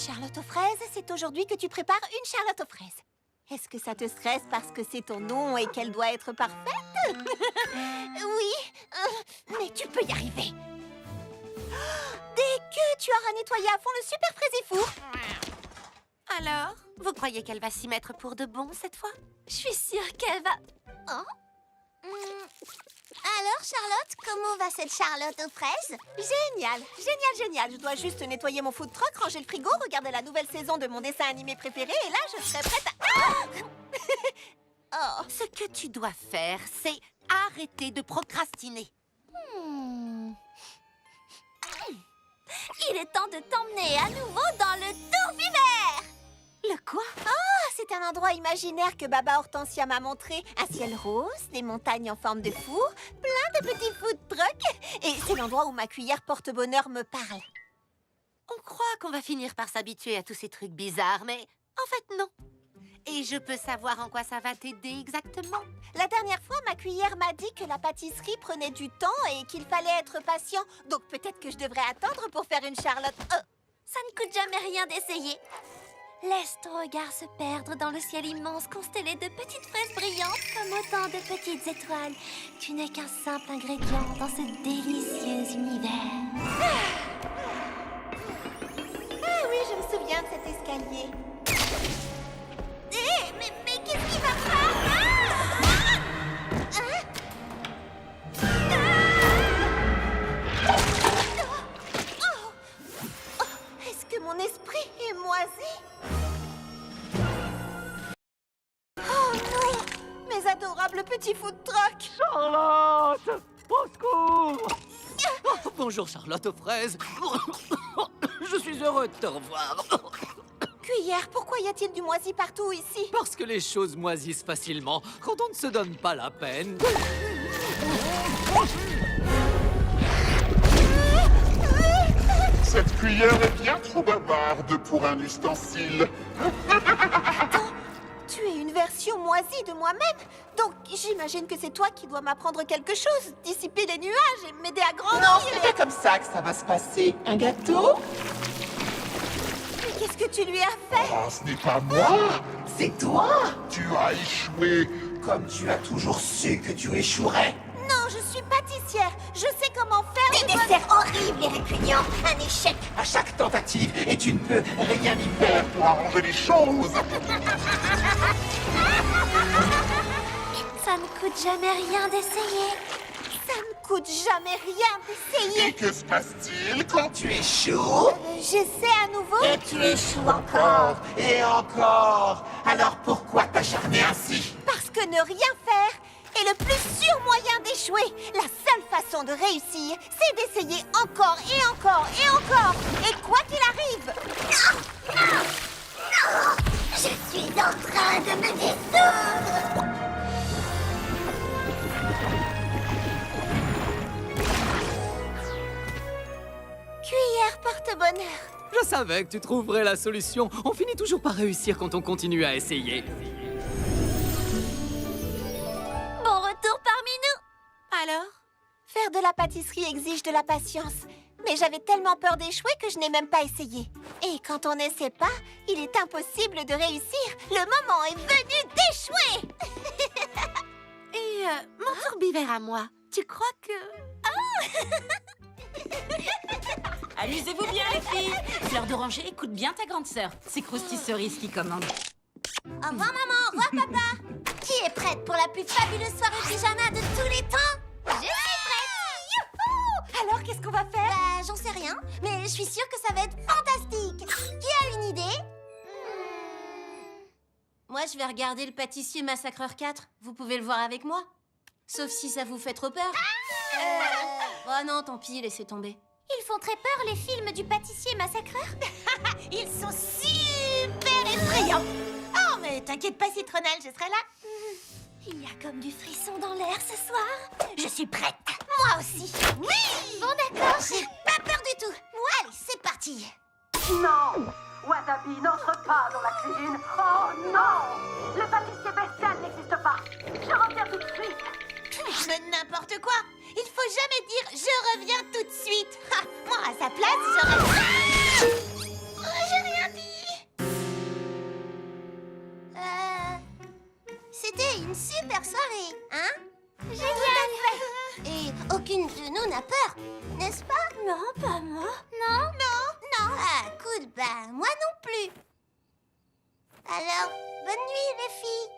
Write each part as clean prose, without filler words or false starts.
Charlotte aux fraises, c'est aujourd'hui que tu prépares une Charlotte aux fraises. Est-ce que ça te stresse parce que c'est ton nom et qu'elle doit être parfaite? Oui, mais tu peux y arriver. Dès que tu auras nettoyé à fond le super fraisifour. Alors, vous croyez qu'elle va s'y mettre pour de bon cette fois? Je suis sûre qu'elle va... Oh. Alors, Charlotte, comment va cette Charlotte aux fraises? Génial, génial, génial. Je dois juste nettoyer mon food truck, ranger le frigo, regarder la nouvelle saison de mon dessin animé préféré et là, je serai prête à... Oh. Ce que tu dois faire, c'est arrêter de procrastiner. Il est temps de t'emmener à nouveau dans le tourbillard. Le quoi? Oh, c'est un endroit imaginaire que Baba Hortensia m'a montré. Un ciel rose, des montagnes en forme de four, plein de petits food trucks. Et c'est l'endroit où ma cuillère porte-bonheur me parle. On croit qu'on va finir par s'habituer à tous ces trucs bizarres, mais en fait, non. Et je peux savoir en quoi ça va t'aider exactement? La dernière fois, ma cuillère m'a dit que la pâtisserie prenait du temps et qu'il fallait être patient. Donc peut-être que je devrais attendre pour faire une Charlotte. Ça ne coûte jamais rien d'essayer. Laisse ton regard se perdre dans le ciel immense constellé de petites fraises brillantes comme autant de petites étoiles. Tu n'es qu'un simple ingrédient dans ce délicieux univers. Ah oui, je me souviens de cet escalier. Mais qu'est-ce qui va pas? Est-ce que mon esprit est moisi? Oh non! Mes adorables petits food trucks! Charlotte! Au secours! Oh, bonjour Charlotte aux fraises. Je suis heureux de te revoir. Cuillère, pourquoi y a-t-il du moisi partout ici? Parce que les choses moisissent facilement quand on ne se donne pas la peine. Cette cuillère est bien trop bavarde pour un ustensile. Attends, tu es une version moisie de moi-même. Donc j'imagine que c'est toi qui dois m'apprendre quelque chose, dissiper les nuages et m'aider à grandir. Non, c'est pas comme ça que ça va se passer. Un gâteau? Mais qu'est-ce que tu lui as fait? Oh, ce n'est pas moi. C'est toi? Tu as échoué. Comme tu as toujours su que tu échouerais. Non, je suis pâtissière. Je sais comment faire Des desserts horribles et répugnants. Un échec. À chaque tentative, et tu ne peux rien y faire. Pour arranger les choses. Ça ne coûte jamais rien d'essayer. Ça ne coûte jamais rien Et d'essayer. que se passe-t-il quand Tu échoues, J'essaie à nouveau. Et tu échoues encore. et encore. Alors pourquoi t'acharner ainsi? Parce que ne rien faire est le plus sûr moyen d'échouer. La seule façon de réussir, c'est d'essayer encore et encore et encore. Et quoi qu'il arrive. Je suis en train de me dissoudre. Cuillère porte-bonheur. Je savais que tu trouverais la solution. On finit toujours par réussir quand on continue à essayer. Bon retour parmi nous. Alors? Faire de la pâtisserie exige de la patience. Mais j'avais tellement peur d'échouer que je n'ai même pas essayé. Et quand on n'essaie pas, il est impossible de réussir. Le moment est venu d'échouer. Et mon tourbillard à moi, tu crois que... Amusez-vous bien, les filles. Fleur d'oranger, écoute bien ta grande sœur. C'est Krusty Cerise qui commande. Au revoir maman, au revoir papa. Qui est prête pour la plus fabuleuse soirée pyjama de tous les temps? Je suis prête. Youhou! Alors qu'est-ce qu'on va faire? Bah j'en sais rien, mais je suis sûre que ça va être fantastique. Qui a une idée? Moi, je vais regarder le pâtissier Massacreur 4. Vous pouvez le voir avec moi. Sauf si ça vous fait trop peur. Oh non, tant pis, laissez tomber. Ils font très peur les films du pâtissier massacreur. Ils sont super effrayants. Oh, mais t'inquiète pas, Citronnelle, je serai là. Il y a comme du frisson dans l'air ce soir. Je suis prête. Moi aussi. Oui. Bon d'accord. J'ai pas peur du tout. Allez, c'est parti. Non! Wasabi n'entre pas dans la cuisine! Oh non! Le pâtissier bestial n'existe pas! Je reviens tout de suite! Mais n'importe quoi. Il faut jamais dire « je reviens tout de suite ». Moi, à sa place, j'aurais... J'ai rien dit. N'est-ce pas? Non, pas moi. Non? Non? Non? Ah, cool, bah, moi non plus. Alors, bonne nuit, les filles.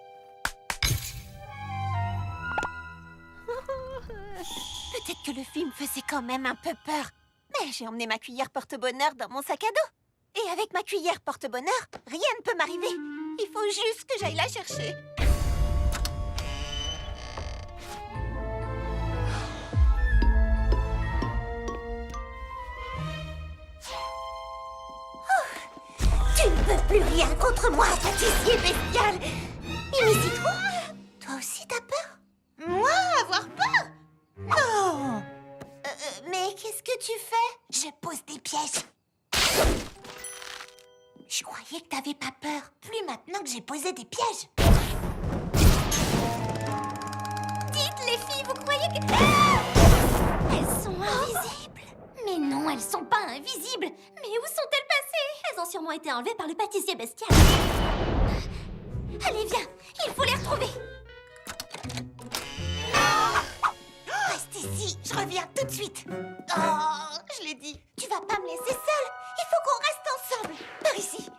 Peut-être que le film faisait quand même un peu peur. Mais j'ai emmené ma cuillère porte-bonheur dans mon sac à dos. Et avec ma cuillère porte-bonheur, rien ne peut m'arriver. Il faut juste que j'aille la chercher. Tu ne peux plus rien contre moi, pâtissier bestial. Mimi Citron, toi aussi t'as peur? Moi, avoir peur? Non. Mais qu'est-ce que tu fais? Je pose des pièges. Je croyais que t'avais pas peur. Plus maintenant que j'ai posé des pièges. Dites, les filles, vous croyez que... Elles sont invisibles. Mais non, elles sont pas invisibles. Mais où sont-elles passées? Elles ont sûrement été enlevées par le pâtissier bestial. Allez, viens, il faut les retrouver. Reste ici, je reviens tout de suite. Oh, je l'ai dit, tu vas pas me laisser seule. Il faut qu'on reste ensemble. Par ici.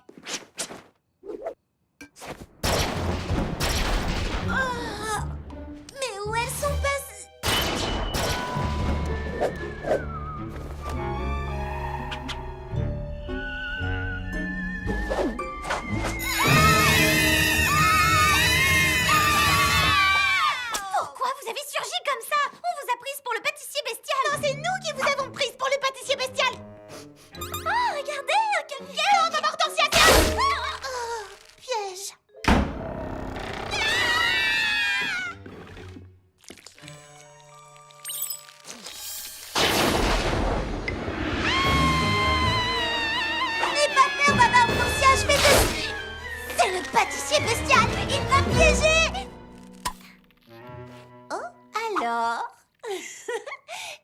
Oh, mais où elles sont passées? Pourquoi vous avez surgi comme ça? On vous a prise pour le pâtissier bestial. Non, c'est nous qui vous avons prise pour le pâtissier bestial. Oh, regardez, quel piège! Non, maman Hortensia, tiens. Oh, piège. N'aie pas peur, maman Hortensia, je vais te suivre. C'est le pâtissier bestial, il m'a piégé. Oh, alors?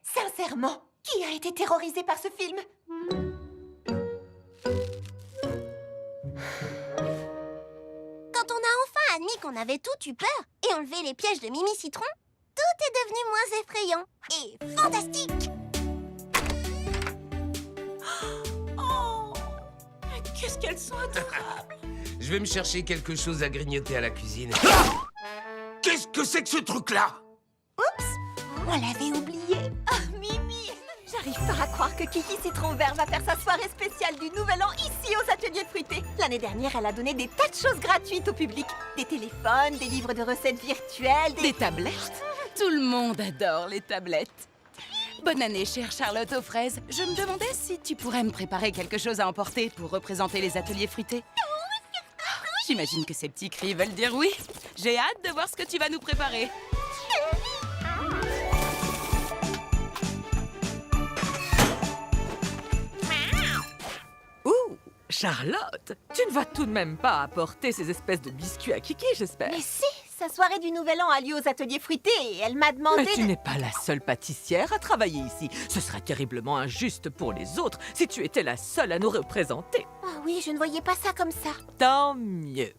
Sincèrement, qui a été terrorisé par ce film? Quand on a enfin admis qu'on avait tous eu peur et enlevé les pièges de Mimi Citron, tout est devenu moins effrayant et fantastique. Oh, mais qu'est-ce qu'elles sont adorables. Je vais me chercher quelque chose à grignoter à la cuisine. Qu'est-ce que c'est que ce truc-là? Oups, on l'avait oublié. Oh, Mimi, j'arrive pas à croire que Kiki Citron Vert va faire sa soirée spéciale du Nouvel An ici aux ateliers fruités. L'année dernière, elle a donné des tas de choses gratuites au public. Des téléphones, des livres de recettes virtuelles, Des tablettes? Tout le monde adore les tablettes. Bonne année, chère Charlotte aux fraises. Je me demandais si tu pourrais me préparer quelque chose à emporter pour représenter les ateliers fruités. J'imagine que ces petits cris veulent dire oui. J'ai hâte de voir ce que tu vas nous préparer. Ouh, Charlotte, tu ne vas tout de même pas apporter ces espèces de biscuits à Kiki, j'espère. Mais si, sa soirée du Nouvel An a lieu aux ateliers fruités et elle m'a demandé Mais tu de... n'es pas la seule pâtissière à travailler ici. Ce serait terriblement injuste pour les autres si tu étais la seule à nous représenter. Ah oui, je ne voyais pas ça comme ça. Tant mieux.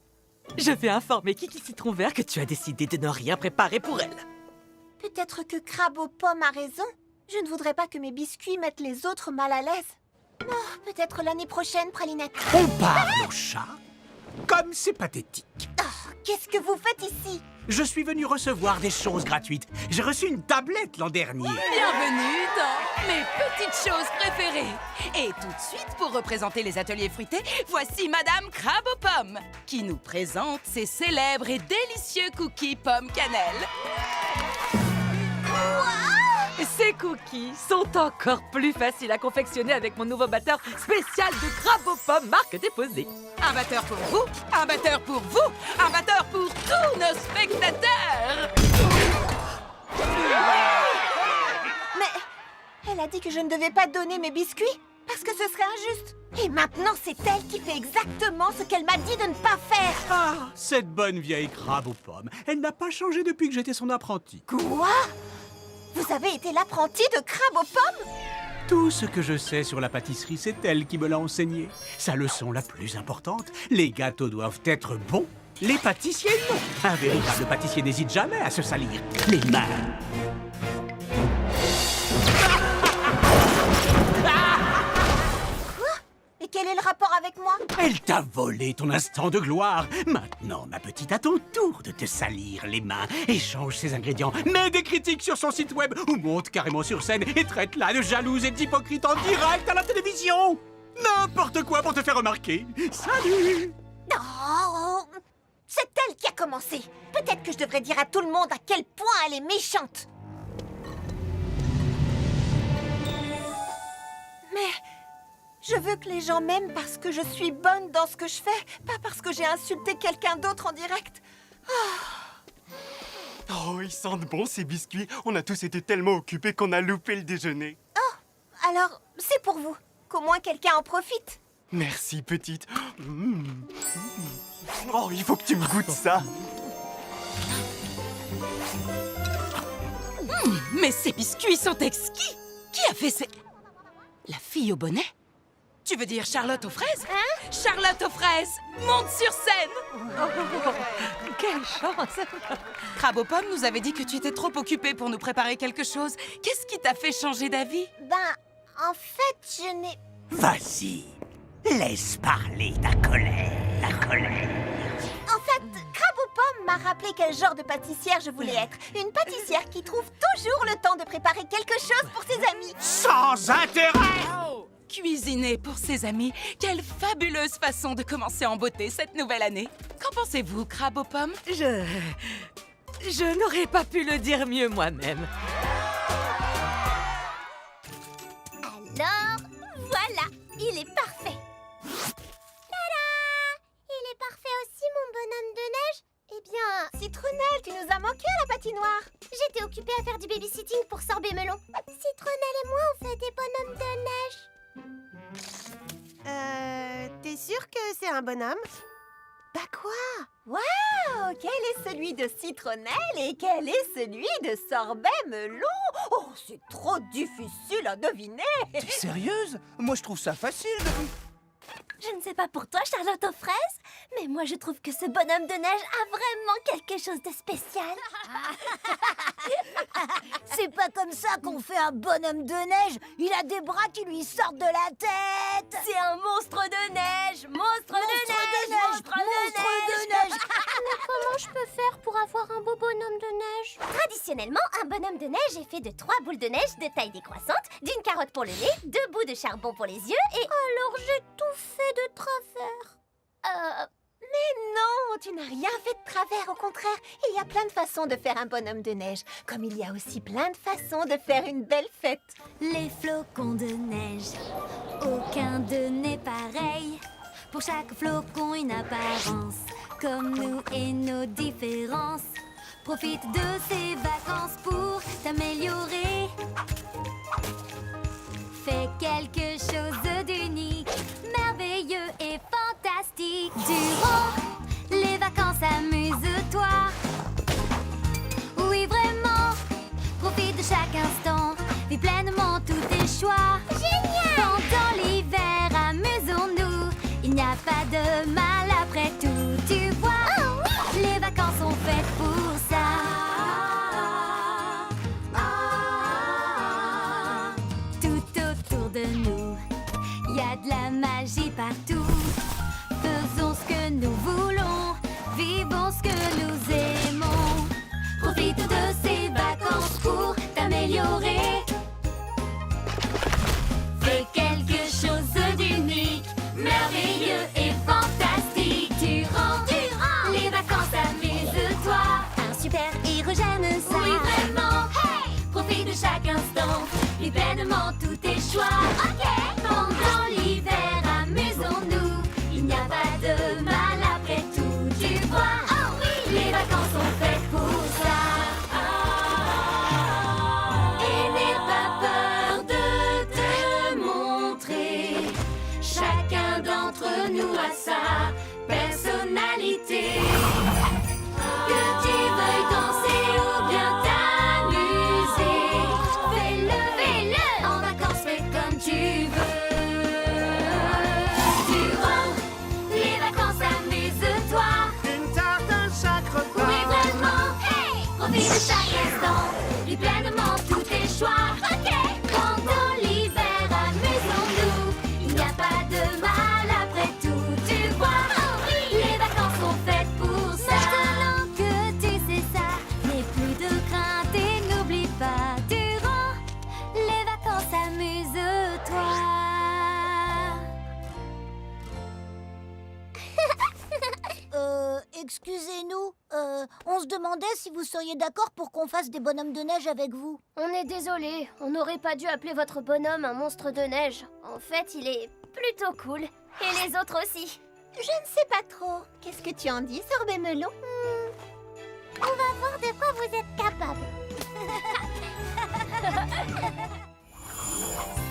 Je vais informer Kiki Citron Vert que tu as décidé de ne rien préparer pour elle. Peut-être que Crabe aux pommes a raison. Je ne voudrais pas que mes biscuits mettent les autres mal à l'aise. Oh, peut-être l'année prochaine, Pralinette. On parle au chat? Comme c'est pathétique. Oh, qu'est-ce que vous faites ici? Je suis venu recevoir des choses gratuites. J'ai reçu une tablette l'an dernier. Bienvenue dans mes petites choses préférées. Et tout de suite, pour représenter les ateliers fruités, voici Madame Crabe aux pommes, qui nous présente ses célèbres et délicieux cookies pommes cannelle. Ces cookies sont encore plus faciles à confectionner avec mon nouveau batteur spécial de crabe aux pommes marque déposée. Un batteur pour vous, un batteur pour vous, un batteur pour tous nos spectateurs. Mais elle a dit que je ne devais pas donner mes biscuits parce que ce serait injuste. Et maintenant, c'est elle qui fait exactement ce qu'elle m'a dit de ne pas faire. Ah, cette bonne vieille crabe aux pommes. Elle n'a pas changé depuis que j'étais son apprenti. Quoi? Vous avez été l'apprenti de Crabe aux pommes? Tout ce que je sais sur la pâtisserie, c'est elle qui me l'a enseigné. Sa leçon la plus importante, les gâteaux doivent être bons. Les pâtissiers, non. Un véritable pâtissier n'hésite jamais à se salir les mains. Elle t'a volé ton instant de gloire. Maintenant, ma petite, à ton tour de te salir les mains. Échange ses ingrédients, mets des critiques sur son site web ou monte carrément sur scène et traite-la de jalouse et d'hypocrite en direct à la télévision. N'importe quoi pour te faire remarquer. Salut! Oh, c'est elle qui a commencé. Peut-être que je devrais dire à tout le monde à quel point elle est méchante. Mais je veux que les gens m'aiment parce que je suis bonne dans ce que je fais, pas parce que j'ai insulté quelqu'un d'autre en direct. Oh, ils sentent bon ces biscuits. On a tous été tellement occupés qu'on a loupé le déjeuner. Oh, alors c'est pour vous. Qu'au moins quelqu'un en profite. Merci, petite. Oh, il faut que tu me goûtes ça. Mais ces biscuits sont exquis. Qui a fait ces... La fille au bonnet? Tu veux dire Charlotte aux fraises? Hein? Charlotte aux fraises, monte sur scène! Quelle chance! Crabe aux pommes nous avait dit que tu étais trop occupée pour nous préparer quelque chose. Qu'est-ce qui t'a fait changer d'avis? Ben, en fait, je n'ai... Vas-y, laisse parler ta colère. En fait, Crabe aux pommes m'a rappelé quel genre de pâtissière je voulais être. Une pâtissière qui trouve toujours le temps de préparer quelque chose pour ses amis. Sans intérêt! Cuisiner pour ses amis, quelle fabuleuse façon de commencer en beauté cette nouvelle année. Qu'en pensez-vous, Crabe aux pommes? Je n'aurais pas pu le dire mieux moi-même. Alors, voilà, il est parfait. Tada! Il est parfait aussi, mon bonhomme de neige. Eh bien, Citronnelle, tu nous as manqué à la patinoire. J'étais occupée à faire du babysitting pour Sorbet Melon. Citronnelle et moi, on fait des bonhommes de neige. T'es sûre que c'est un bonhomme? Bah quoi? Waouh! Quel est celui de Citronnelle et quel est celui de Sorbet Melon? Oh, c'est trop difficile à deviner! T'es sérieuse? Moi, je trouve ça facile de... Je ne sais pas pour toi, Charlotte aux fraises, mais moi je trouve que ce bonhomme de neige a vraiment quelque chose de spécial. C'est pas comme ça qu'on fait un bonhomme de neige. Il a des bras qui lui sortent de la tête. C'est un monstre de neige! Monstre de neige! Mais comment je peux faire pour avoir un beau bonhomme de neige? Traditionnellement, un bonhomme de neige est fait de 3 boules de neige de taille décroissante, d'une carotte pour le nez, 2 bouts de charbon pour les yeux et... Alors j'ai tout fait de travers. Mais non, tu n'as rien fait de travers, au contraire. Il y a plein de façons de faire un bonhomme de neige, comme il y a aussi plein de façons de faire une belle fête. Les flocons de neige, aucun d'eux n'est pareil. Pour chaque flocon, une apparence, comme nous et nos différences. Profite de ces vacances pour t'améliorer. Fais quelque chose d'unique, merveilleux et fantastique. Durant les vacances, amuse-toi. Oui, vraiment, profite de chaque instant. Vis pleinement tous tes choix. Génial! Pendant l'hiver, amusons-nous. Il n'y a pas de mal après tout. Tu vois, les vacances sont faites pour ça. De nous, il y a de la magie partout. Faisons ce que nous voulons, vivons ce que nous aimons. Profite de ces vacances pour t'améliorer. Fais quelque chose d'unique, merveilleux et fantastique. Durant les vacances, amuse-toi. Un super héros, j'aime ça. Oui, vraiment. Hey! Profite de chaque instant, vis pleinement tous tes choix. Ok! Pendant l'hiver, amusons-nous. Il n'y a pas de mal après tout. Tu vois, Oh oui! les vacances sont faites pour ça. Et n'aie pas peur de te montrer. Chacun d'entre nous a sa personnalité. Que tu veuilles danser ou bien t'amuser, fais-le. En vacances, fais comme tu veux. Durant les vacances, amuse-toi. Une tarte, un chaque repas. Oui, vraiment. Hey! Profite de chaque instant. Vis pleinement tous tes choix. Ok! Pendant l'hiver, amusons-nous. Il n'y a pas de mal après tout. Tu Excusez-nous, on se demandait si vous seriez d'accord pour qu'on fasse des bonhommes de neige avec vous. On est désolé, on n'aurait pas dû appeler votre bonhomme un monstre de neige. En fait, il est plutôt cool. Et les autres aussi. Je ne sais pas trop. Qu'est-ce que tu en dis, Sorbet Melon? On va voir de quoi vous êtes capable.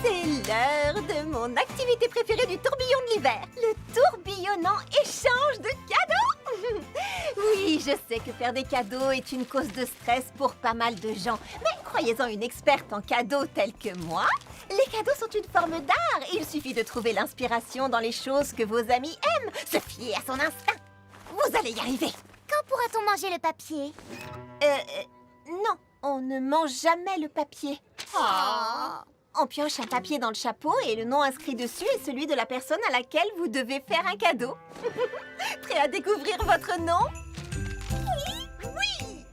C'est l'heure de mon activité préférée du tourbillon de l'hiver. Le tourbillonnant échange de cadeaux. Oui, je sais que faire des cadeaux est une cause de stress pour pas mal de gens. Mais croyez-en une experte en cadeaux telle que moi, les cadeaux sont une forme d'art. Il suffit de trouver l'inspiration dans les choses que vos amis aiment. Se fier à son instinct. Vous allez y arriver. Quand pourra-t-on manger le papier? Non, on ne mange jamais le papier. On pioche un papier dans le chapeau et le nom inscrit dessus est celui de la personne à laquelle vous devez faire un cadeau. Prêt à découvrir votre nom? Oui.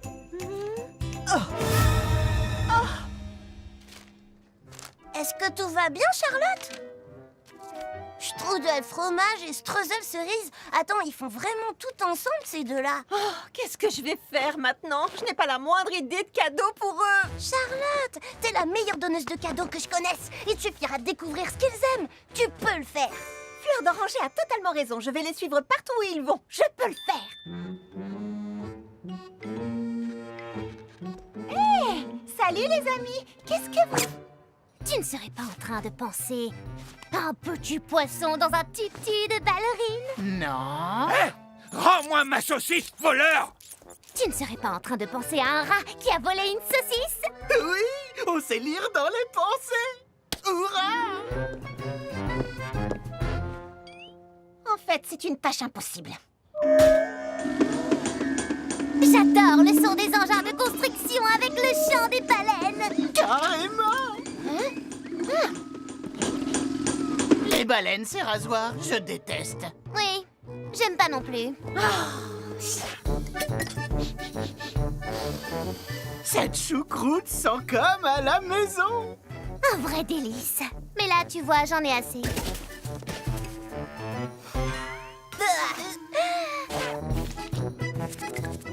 Est-ce que tout va bien, Charlotte? Strudel fromage et streusel cerise. Attends, ils font vraiment tout ensemble, ces deux-là. Oh, qu'est-ce que je vais faire maintenant? Je n'ai pas la moindre idée de cadeau pour eux. Charlotte, t'es la meilleure donneuse de cadeaux que je connaisse. Il suffira de découvrir ce qu'ils aiment. Tu peux le faire. Fleur d'Oranger a totalement raison. Je vais les suivre partout où ils vont. Je peux le faire. Hé, salut les amis. Qu'est-ce que vous... Tu ne serais pas en train de penser à un petit poisson dans un tutu de ballerine? Non. Rends-moi ma saucisse, voleur! Tu ne serais pas en train de penser à un rat qui a volé une saucisse? Oui, on sait lire dans les pensées. Hurrah! En fait, c'est une tâche impossible. J'adore le son des engins de construction avec le chant des baleines. Carrément! Les baleines, ces rasoirs, je déteste. Oui, j'aime pas non plus. Cette choucroute sent comme à la maison. Un vrai délice. Mais là, tu vois, j'en ai assez.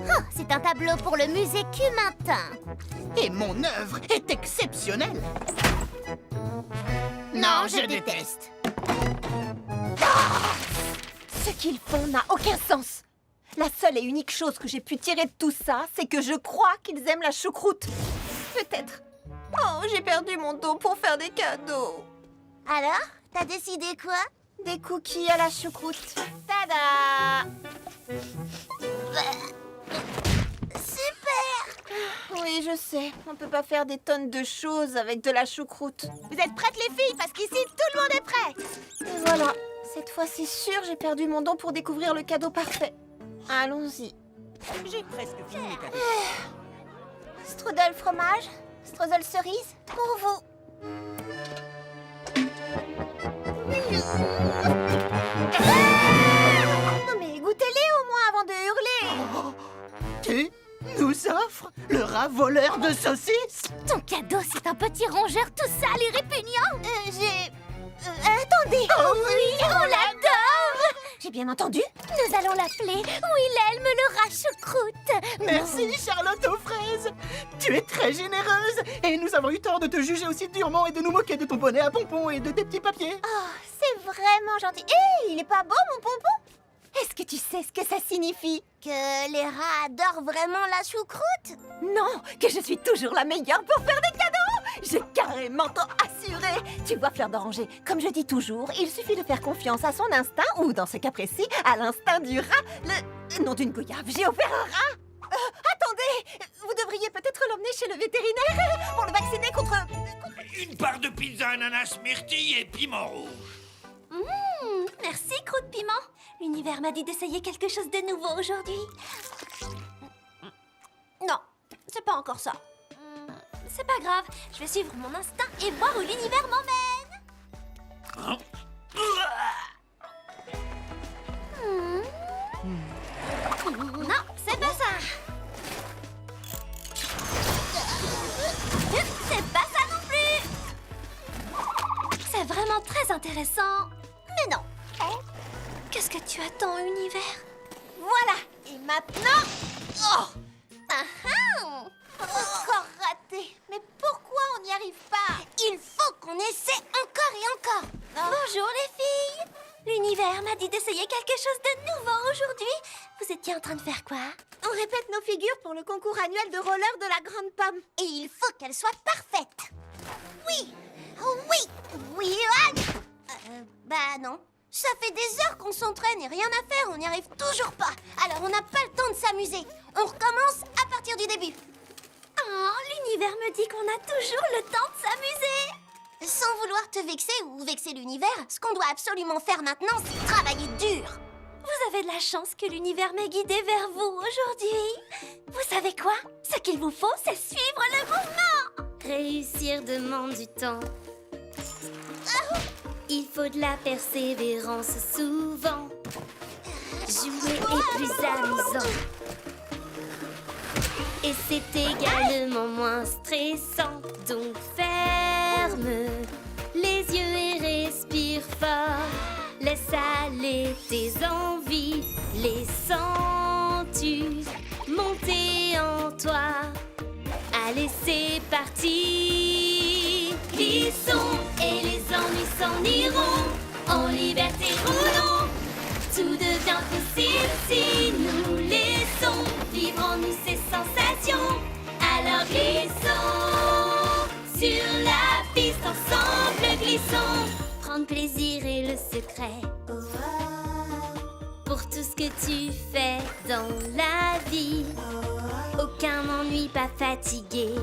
Oh, c'est un tableau pour le musée Cumintin. Et mon œuvre est exceptionnelle. Non, je déteste. Ce qu'ils font n'a aucun sens. La seule et unique chose que j'ai pu tirer de tout ça, c'est que je crois qu'ils aiment la choucroute. Peut-être. Oh, j'ai perdu mon dos pour faire des cadeaux. Alors, t'as décidé quoi? Des cookies à la choucroute. Tada! Super! Oui, je sais. On peut pas faire des tonnes de choses avec de la choucroute. Vous êtes prêtes, les filles? Parce qu'ici, tout le monde est prêt. Et voilà. Cette fois, c'est sûr, j'ai perdu mon don pour découvrir le cadeau parfait. Allons-y. J'ai presque fini mes cadeaux. Strudel fromage, streusel cerise, pour vous. Non mais goûtez-les au moins avant de hurler. Tu nous offres le rat voleur de saucisses? Ton cadeau, c'est un petit rongeur tout sale et répugnant. Attendez. Oh oui, on l'adore. J'ai bien entendu. Nous allons l'appeler Wilhelm le rat choucroute. Merci, Charlotte aux fraises. Tu es très généreuse et nous avons eu tort de te juger aussi durement et de nous moquer de ton bonnet à pompons et de tes petits papiers. Oh, c'est vraiment gentil. Hé, il est pas beau mon pompon? Est-ce que tu sais ce que ça signifie? Que les rats adorent vraiment la choucroute? Non, que je suis toujours la meilleure pour faire des cadeaux. J'ai carrément t'en assuré. Tu vois, Fleur d'Oranger, comme je dis toujours, il suffit de faire confiance à son instinct, ou dans ce cas précis, à l'instinct du rat. Le nom d'une goyave, j'ai offert un rat. Attendez, vous devriez peut-être l'emmener chez le vétérinaire pour le vacciner contre... Une part de pizza ananas myrtille et piment rouge. Merci, Croûte Piment. L'univers m'a dit d'essayer quelque chose de nouveau aujourd'hui. Non, c'est pas encore ça. C'est pas grave, je vais suivre mon instinct et voir où l'univers m'emmène. Non, c'est pas ça. C'est pas ça non plus. C'est vraiment très intéressant. Mais non. Qu'est-ce que tu attends, univers? Voilà, Et maintenant... Oh! Encore raté. Mais pourquoi on n'y arrive pas? Il faut qu'on essaie encore et encore. Bonjour les filles. L'univers m'a dit d'essayer quelque chose de nouveau aujourd'hui. Vous étiez en train de faire quoi? On répète nos figures pour le concours annuel de roller de la Grande Pomme. Et il faut qu'elle soit parfaite. Oui. Bah non. Ça fait des heures qu'on s'entraîne et rien à faire, on n'y arrive toujours pas. Alors on n'a pas le temps de s'amuser. On recommence à partir du début. Oh, l'univers me dit qu'on a toujours le temps de s'amuser. Sans vouloir te vexer ou vexer l'univers, ce qu'on doit absolument faire maintenant, c'est travailler dur. Vous avez de la chance que l'univers m'ait guidé vers vous aujourd'hui. Vous savez quoi? Ce qu'il vous faut, c'est suivre le mouvement. Réussir demande du temps. Il faut de la persévérance souvent. Jouer est plus amusant. Et c'est également moins stressant. Donc ferme les yeux et respire fort. Laisse aller tes envies. Les sens-tu monter en toi? Allez, c'est parti. Glissons et les ennuis s'en iront. En liberté roulons. Tout devient possible si nous laissons vivre en nous ces sensations. Alors glissons sur la piste ensemble, glissons. Prendre plaisir est le secret pour tout ce que tu fais dans la vie. Aucun ennui, pas fatigué.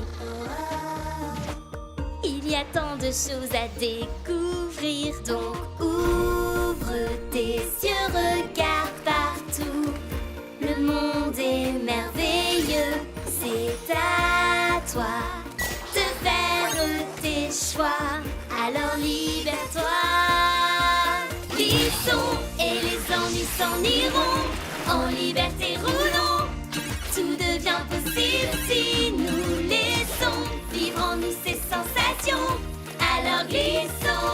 Il y a tant de choses à découvrir, donc ouvre tes yeux, regarde partout. Le monde est merveilleux, c'est à toi de faire tes choix. Alors libère-toi. Glissons et les ennuis s'en iront. En liberté roulons. Tout devient possible si nous laissons vivre en nous ces sensations. Alors glissons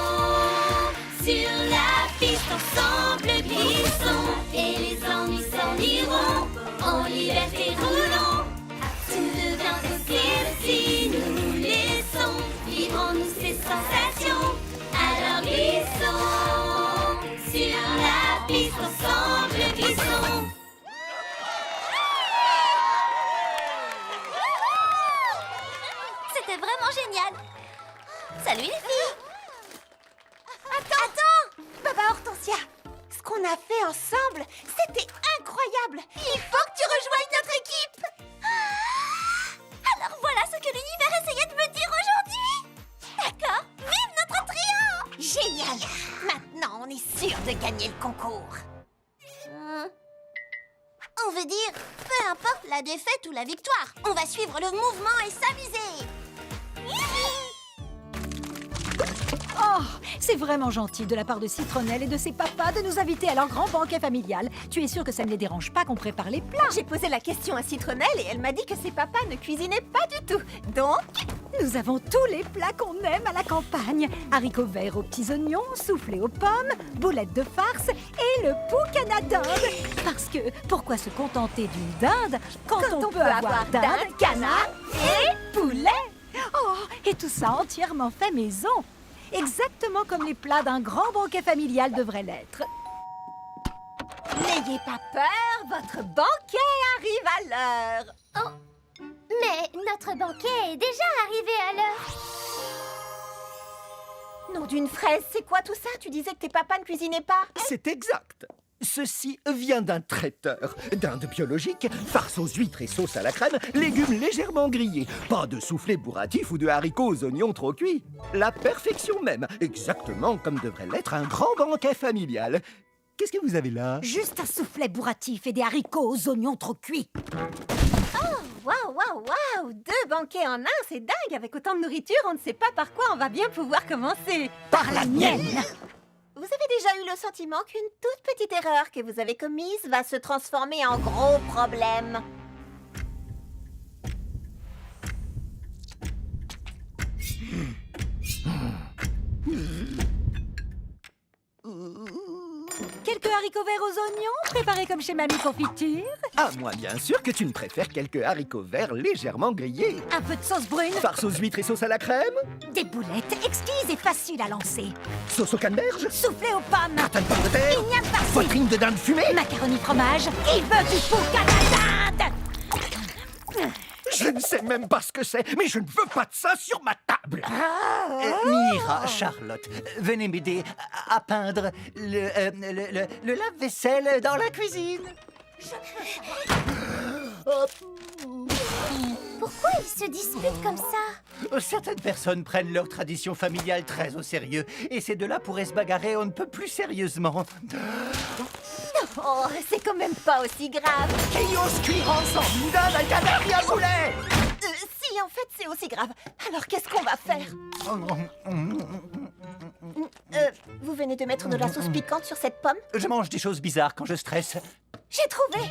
sur la piste ensemble, glissons et les ennuis s'en iront. En liberté roulons. Tout devient possible si nous laissons vivre en nous ces sensations. Alors glissons sur la piste ensemble, glissons. C'était vraiment génial. Salut les filles. Attends Baba Hortensia, ce qu'on a fait ensemble, c'était incroyable. Il faut que tu rejoignes notre équipe. Alors voilà ce que l'univers essayait de me dire aujourd'hui. D'accord, vive notre trio. Génial. Maintenant, on est sûr de gagner le concours. On veut dire, peu importe la défaite ou la victoire, on va suivre le mouvement et s'amuser. Oh, c'est vraiment gentil de la part de Citronnelle et de ses papas de nous inviter à leur grand banquet familial. Tu es sûr que ça ne les dérange pas qu'on prépare les plats? J'ai posé la question à Citronnelle et elle m'a dit que ses papas ne cuisinaient pas du tout. Donc, nous avons tous les plats qu'on aime à la campagne. Haricots verts aux petits oignons, soufflés aux pommes, boulettes de farce et le poucana dinde. Parce que pourquoi se contenter d'une dinde quand on peut avoir dinde, canard et poulet? Oh, et tout ça entièrement fait maison. Exactement comme les plats d'un grand banquet familial devraient l'être. N'ayez pas peur, votre banquet arrive à l'heure. Oh, mais notre banquet est déjà arrivé à l'heure. Nom d'une fraise, c'est quoi tout ça? Tu disais que tes papas ne cuisinaient pas? C'est exact. Ceci vient d'un traiteur. Dinde biologique, farce aux huîtres et sauce à la crème, légumes légèrement grillés. Pas de soufflé bourratif ou de haricots aux oignons trop cuits. La perfection même, exactement comme devrait l'être un grand banquet familial. Qu'est-ce que vous avez là? Juste un soufflet bourratif et des haricots aux oignons trop cuits. Oh, waouh! 2 banquets en un, c'est dingue! Avec autant de nourriture, on ne sait pas par quoi on va bien pouvoir commencer. Par la mienne! Vous avez déjà eu le sentiment qu'une toute petite erreur que vous avez commise va se transformer en gros problème. Quelqu'un haricots verts aux oignons, préparés comme chez Mamie Confiture. À moins bien sûr que tu ne préfères quelques haricots verts légèrement grillés. Un peu de sauce brune. Farce aux huîtres et sauce à la crème. Des boulettes exquises et faciles à lancer. Sauce au canneberge. Soufflé aux pommes. Tartane pomme de terre. Igname farcie. Poitrine de dinde fumée. Macaroni fromage. Il veut du poucanadade. Je ne sais même pas ce que c'est, mais je ne veux pas de ça sur ma table. Mira, Charlotte, venez m'aider à peindre le lave-vaisselle dans la cuisine. Pourquoi ils se disputent comme ça? Certaines personnes prennent leur tradition familiale très au sérieux, et ces deux-là pourraient se bagarrer on ne peut plus sérieusement. Oh, c'est quand même pas aussi grave. Qui ose cuire ensemble une dinde avec un dernier boulet? Si, en fait, c'est aussi grave. Alors, qu'est-ce qu'on va faire? Vous venez de mettre de la sauce piquante sur cette pomme? Je mange des choses bizarres quand je stresse. J'ai trouvé!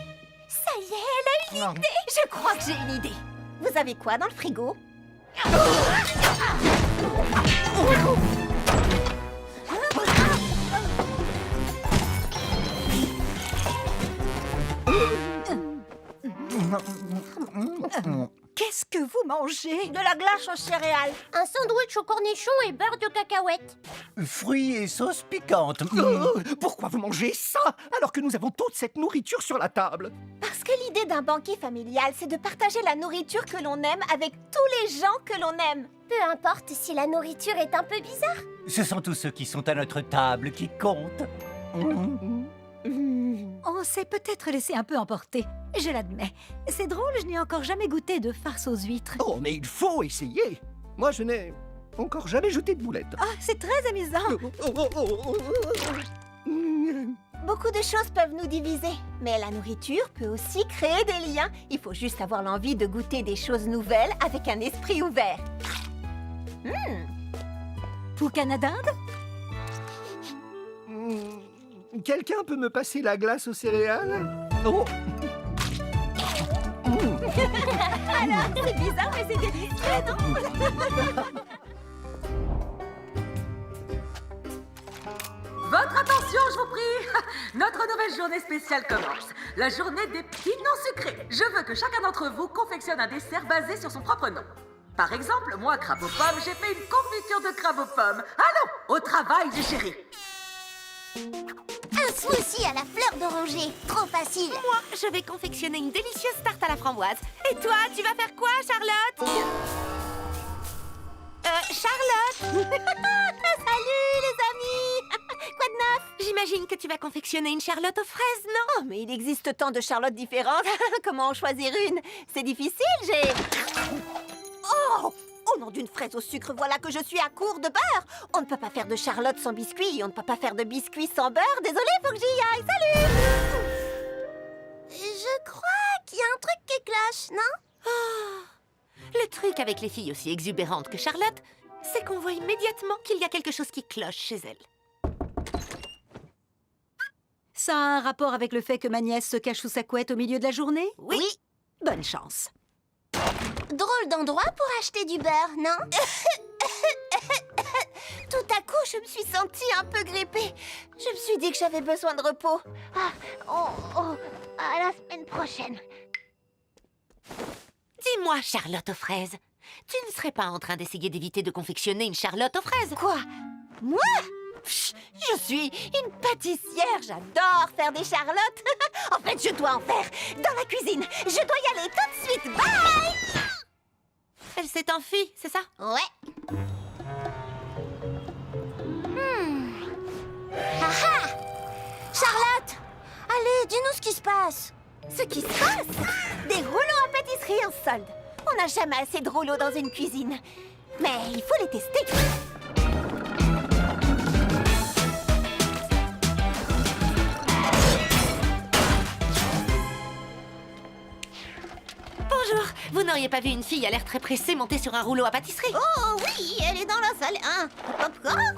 Ça y est, elle a une idée! Je crois que j'ai une idée. Vous avez quoi dans le frigo? Qu'est-ce que vous mangez? De la glace aux céréales. Un sandwich aux cornichons et beurre de cacahuètes. Fruits et sauce piquante. Pourquoi vous mangez ça alors que nous avons toute cette nourriture sur la table? Parce que l'idée d'un banquet familial, c'est de partager la nourriture que l'on aime avec tous les gens que l'on aime. Peu importe si la nourriture est un peu bizarre. Ce sont tous ceux qui sont à notre table qui comptent. On s'est peut-être laissé un peu emporter, je l'admets. C'est drôle, je n'ai encore jamais goûté de farce aux huîtres. Oh, mais il faut essayer. Moi, je n'ai encore jamais jeté de boulettes. Ah, c'est très amusant. Beaucoup de choses peuvent nous diviser, mais la nourriture peut aussi créer des liens. Il faut juste avoir l'envie de goûter des choses nouvelles avec un esprit ouvert. Poucanadade? Quelqu'un peut me passer la glace aux céréales? Oh. Alors, c'est bizarre, mais c'est délicieux, non? Votre attention, je vous prie. Notre nouvelle journée spéciale commence. La journée des petits non sucrés. Je veux que chacun d'entre vous confectionne un dessert basé sur son propre nom. Par exemple, moi, crabe aux pommes, j'ai fait une confiture de crabe aux pommes. Allons, au travail, les chéris. Un smoothie à la fleur d'oranger. Trop facile. Moi, je vais confectionner une délicieuse tarte à la framboise. Et toi, tu vas faire quoi, Charlotte? Charlotte? Salut, les amis! Quoi de neuf? J'imagine que tu vas confectionner une Charlotte aux fraises, non? Oh, mais il existe tant de Charlottes différentes. Comment en choisir une? C'est difficile, j'ai... Oh! Au nom d'une fraise au sucre, voilà que je suis à court de beurre. On ne peut pas faire de Charlotte sans biscuit. On ne peut pas faire de biscuit sans beurre. Désolée, faut que j'y aille. Salut! Je crois qu'il y a un truc qui cloche, non? Le truc avec les filles aussi exubérantes que Charlotte, c'est qu'on voit immédiatement qu'il y a quelque chose qui cloche chez elles. Ça a un rapport avec le fait que ma nièce se cache sous sa couette au milieu de la journée? Oui. Bonne chance. Drôle d'endroit pour acheter du beurre, non? Tout à coup, je me suis sentie un peu grippée. Je me suis dit que j'avais besoin de repos. À la semaine prochaine. Dis-moi, Charlotte aux fraises, tu ne serais pas en train d'essayer d'éviter de confectionner une Charlotte aux fraises? Quoi? Moi? Pff, je suis une pâtissière. J'adore faire des Charlottes. En fait, je dois en faire dans la cuisine. Je dois y aller tout de suite. Bye! Elle s'est enfuie, c'est ça? Ouais. Ah! Charlotte! Allez, dis-nous ce qui se passe. Ce qui se passe? Des rouleaux à pâtisserie en solde. On n'a jamais assez de rouleaux dans une cuisine. Mais il faut les tester. Bonjour, vous n'auriez pas vu une fille à l'air très pressée monter sur un rouleau à pâtisserie? Oh oui, elle est dans la salle 1. Popcorn?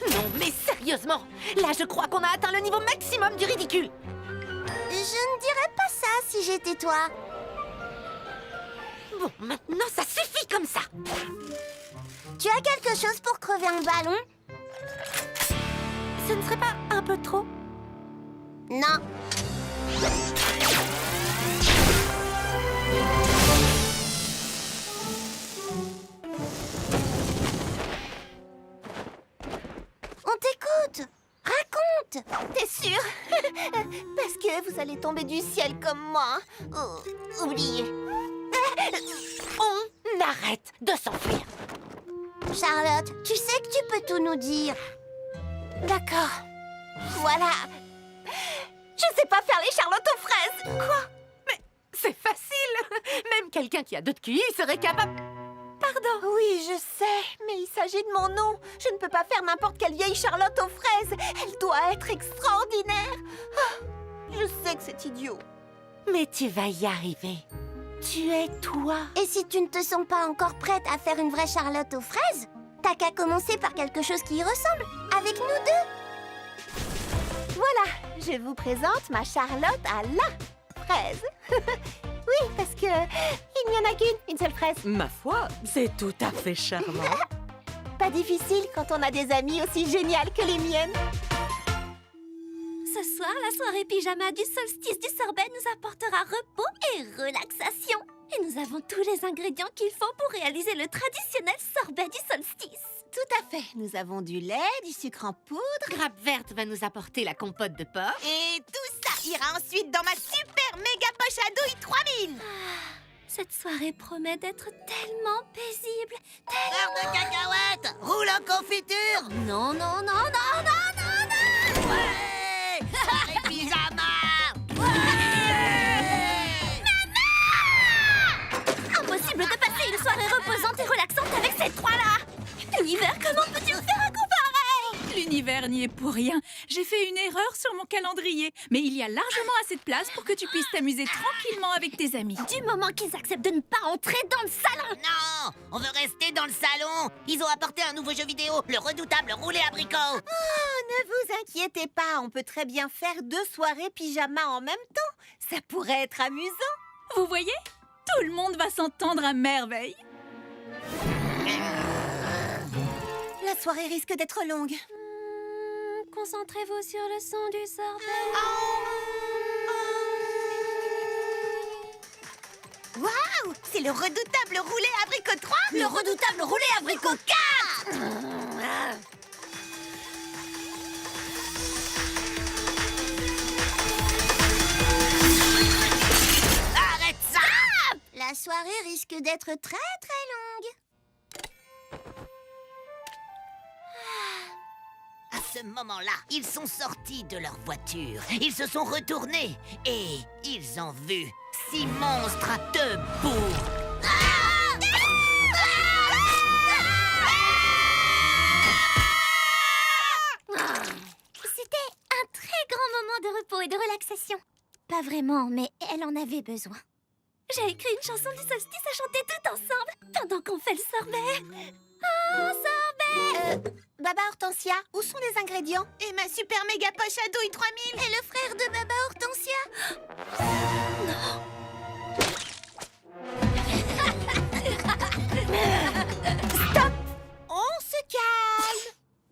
Non, mais sérieusement, là je crois qu'on a atteint le niveau maximum du ridicule. Je ne dirais pas ça si j'étais toi. Bon, maintenant, ça suffit comme ça. Tu as quelque chose pour crever un ballon? Ce ne serait pas un peu trop? Non. On t'écoute. Raconte. T'es sûre? Parce que vous allez tomber du ciel comme moi. Oh, oubliez. On arrête de s'enfuir. Charlotte, tu sais que tu peux tout nous dire. D'accord. Voilà. Je sais pas faire les charlottes aux fraises. Quoi? Mais c'est facile. Même quelqu'un qui a 2 de QI serait capable... Pardon. Oui, je sais, mais il s'agit de mon nom. Je ne peux pas faire n'importe quelle vieille charlotte aux fraises. Elle doit être extraordinaire. Ah, je sais que c'est idiot. Mais tu vas y arriver. Tu es toi. Et si tu ne te sens pas encore prête à faire une vraie Charlotte aux fraises, t'as qu'à commencer par quelque chose qui y ressemble, avec nous deux. Voilà, je vous présente ma Charlotte à la fraise. Oui, parce que il n'y en a une seule fraise. Ma foi, c'est tout à fait charmant. Pas difficile quand on a des amis aussi géniales que les miennes. Ce soir, la soirée pyjama du solstice du sorbet nous apportera repos et relaxation. Et nous avons tous les ingrédients qu'il faut pour réaliser le traditionnel sorbet du solstice. Tout à fait. Nous avons du lait, du sucre en poudre. Grappe Verte va nous apporter la compote de porc. Et tout ça ira ensuite dans ma super méga poche à douille 3000. Cette soirée promet d'être tellement paisible, Beurre de cacahuète, roule en confiture. Non, non, non, non, non, non, non. Ouais, soirée pyjama. Impossible de passer une soirée reposante et relaxante avec ces trois-là. L'univers, comment peux-tu me faire un coup pareil? L'univers n'y est pour rien. J'ai fait une erreur sur mon calendrier. Mais il y a largement assez de place pour que tu puisses t'amuser tranquillement avec tes amis. Du moment qu'ils acceptent de ne pas entrer dans le salon. Non, on veut rester dans le salon. Ils ont apporté un nouveau jeu vidéo, le redoutable roulé abricot. Oh, ne vous inquiétez pas, on peut très bien faire 2 soirées pyjama en même temps. Ça pourrait être amusant. Vous voyez? Tout le monde va s'entendre à merveille. La soirée risque d'être longue. Concentrez-vous sur le son du sorbet. Waouh, c'est le redoutable roulé abricot 3. Le redoutable roulé abricot 4. Arrête ça. La soirée risque d'être très très longue. À ce moment-là, ils sont sortis de leur voiture. Ils se sont retournés et ils ont vu 6 monstres à 2 bourgs. C'était un très grand moment de repos et de relaxation. Pas vraiment, mais elle en avait besoin. J'ai écrit une chanson du solstice à chanter tout ensemble pendant qu'on fait le sorbet. Oh, sorbet! Baba Hortensia, où sont les ingrédients? Et ma super méga poche à douille 3000. Et le frère de Baba Hortensia? Stop! On se calme.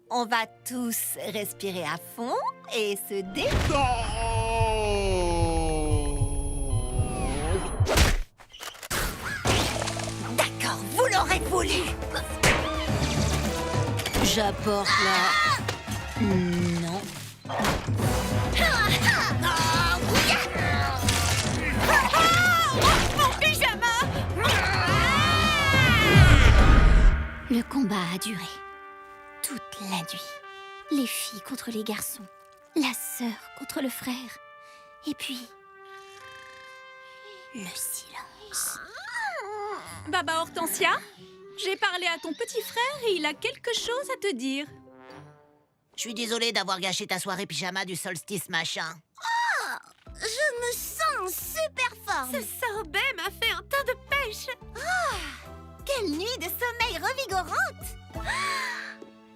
On va tous respirer à fond et se D'accord, vous l'aurez voulu. J'apporte la... Non. Mon pyjama. Le combat a duré toute la nuit. Les filles contre les garçons, la sœur contre le frère, et puis le silence. Baba Hortensia, j'ai parlé à ton petit frère et il a quelque chose à te dire. Je suis désolée d'avoir gâché ta soirée pyjama du solstice machin. Oh, je me sens en super forme. Ce sorbet m'a fait un tas de pêche. Quelle nuit de sommeil revigorante!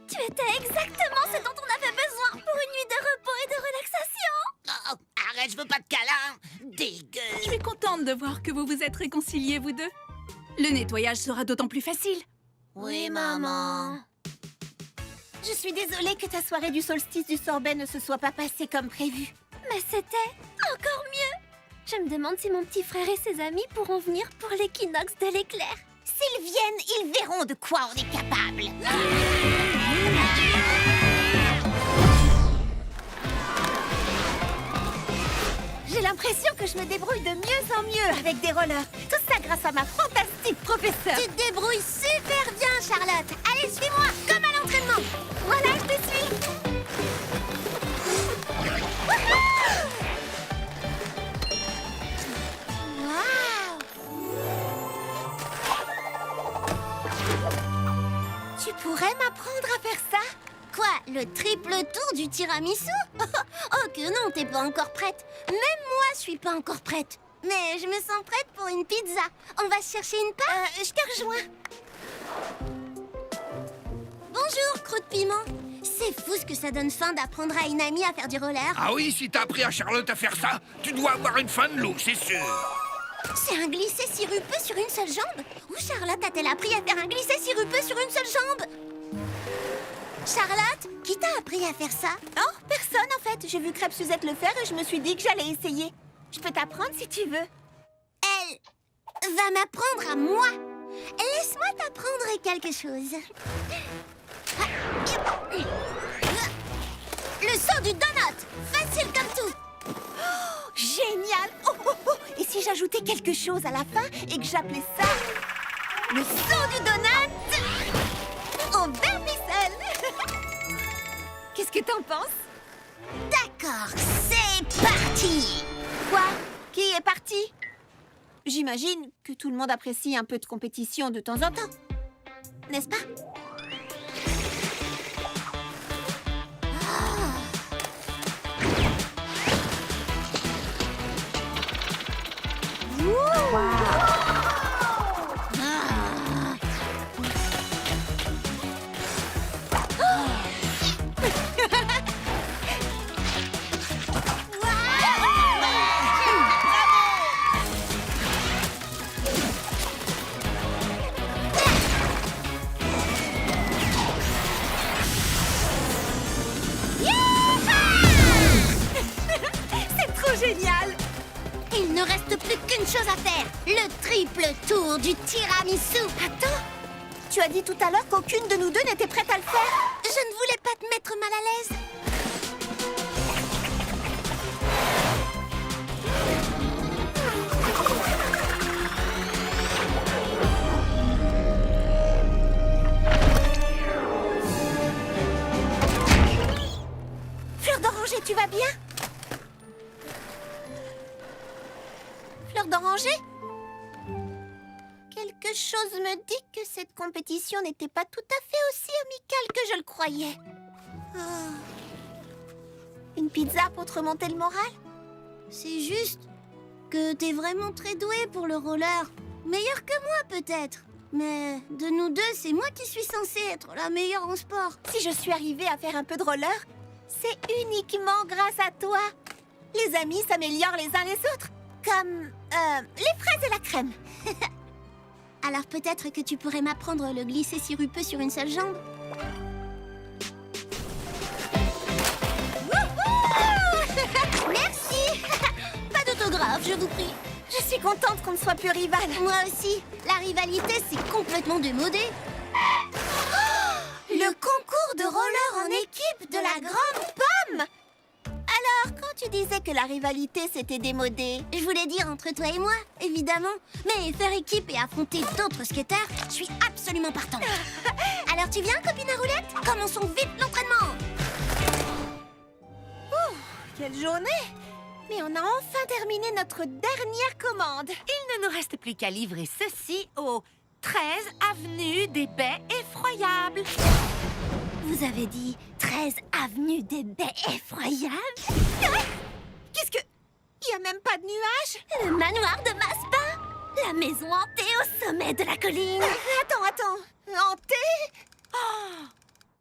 Tu étais exactement ce dont on avait besoin pour une nuit de repos et de relaxation. Oh, arrête, je veux pas de câlin. Dégueu. Je suis contente de voir que vous vous êtes réconciliés, vous deux. Le nettoyage sera d'autant plus facile. Oui, maman. Je suis désolée que ta soirée du solstice du sorbet ne se soit pas passée comme prévu. Mais c'était encore mieux. Je me demande si mon petit frère et ses amis pourront venir pour l'équinoxe de l'éclair. S'ils viennent, ils verront de quoi on est capable. J'ai l'impression que je me débrouille de mieux en mieux avec des rollers. Tout ça grâce à ma fantastique professeure. Tu te débrouilles super bien, Charlotte. Allez, suis-moi, comme à l'entraînement. Voilà, je te suis. Tu pourrais m'apprendre à faire ça? Quoi, le triple tour du tiramisu? Oh que non, t'es pas encore prête. Même moi, je suis pas encore prête. Mais je me sens prête pour une pizza. On va chercher une part? Je te rejoins. Bonjour, croûte piment. C'est fou ce que ça donne faim d'apprendre à une amie à faire du roller. Ah oui, si t'as appris à Charlotte à faire ça, tu dois avoir une fan look, c'est sûr. C'est un glissé sirupeux sur une seule jambe? Où Charlotte a-t-elle appris à faire un glissé sirupeux sur une seule jambe? Charlotte, qui t'a appris à faire ça? Oh, personne en fait. J'ai vu Crêpe Suzette le faire et je me suis dit que j'allais essayer. Je peux t'apprendre si tu veux. Elle va m'apprendre à moi. Laisse-moi t'apprendre quelque chose. Le saut du donut. Facile comme tout. Oh, génial. Et si j'ajoutais quelque chose à la fin et que j'appelais ça le saut du donut au vermicelle? Qu'est-ce que t'en penses? D'accord, c'est parti. Quoi? Qui est parti? J'imagine que tout le monde apprécie un peu de compétition de temps en temps. N'est-ce pas? C'est trop génial! Il ne reste plus qu'une chose à faire. Le triple tour du tiramisu. Attends, tu as dit tout à l'heure qu'aucune de nous deux n'était prête à le faire. Je ne voulais pas te mettre mal à l'aise. Fleur d'oranger, tu vas bien? Fleur d'oranger? Quelque chose me dit que cette compétition n'était pas tout à fait aussi amicale que je le croyais. Oh. Une pizza pour te remonter le moral? C'est juste que t'es vraiment très douée pour le roller. Meilleure que moi, peut-être. Mais de nous deux, c'est moi qui suis censée être la meilleure en sport. Si je suis arrivée à faire un peu de roller, c'est uniquement grâce à toi. Les amis s'améliorent les uns les autres. Comme les fraises et la crème. Alors peut-être que tu pourrais m'apprendre le glisser sirupeux sur une seule jambe. Merci. Pas d'autographe, je vous prie. Je suis contente qu'on ne soit plus rivales. Moi aussi. La rivalité, c'est complètement démodé. Le concours de roller en équipe de la Grande Pomme. Alors, quand tu disais que la rivalité c'était démodé, je voulais dire entre toi et moi, évidemment. Mais faire équipe et affronter d'autres skateurs, je suis absolument partante. Alors tu viens, copine à roulette? Commençons vite l'entraînement. Quelle journée! Mais on a enfin terminé notre dernière commande. Il ne nous reste plus qu'à livrer ceci au 13 avenue des Baies Effroyables. Vous avez dit 13 avenue des Baies Effroyables? Qu'est-ce que... Il n'y a même pas de nuages? Le manoir de Maspa, la maison hantée au sommet de la colline. Attends, hantée? Oh,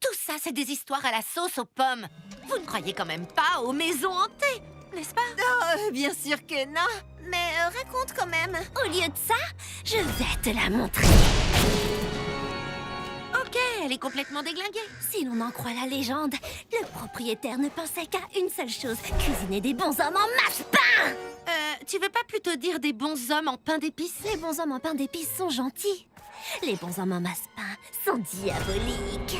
tout ça, c'est des histoires à la sauce aux pommes. Vous ne croyez quand même pas aux maisons hantées? n'est-ce pas? Oh, bien sûr que non. Mais raconte quand même. Au lieu de ça, je vais te la montrer. Ok, elle est complètement déglinguée. Si l'on en croit la légende, le propriétaire ne pensait qu'à une seule chose, cuisiner des bons hommes en masse-pain. Tu veux pas plutôt dire des bons hommes en pain d'épices? Les bons hommes en pain d'épices sont gentils. Les bons hommes en masse-pain sont diaboliques.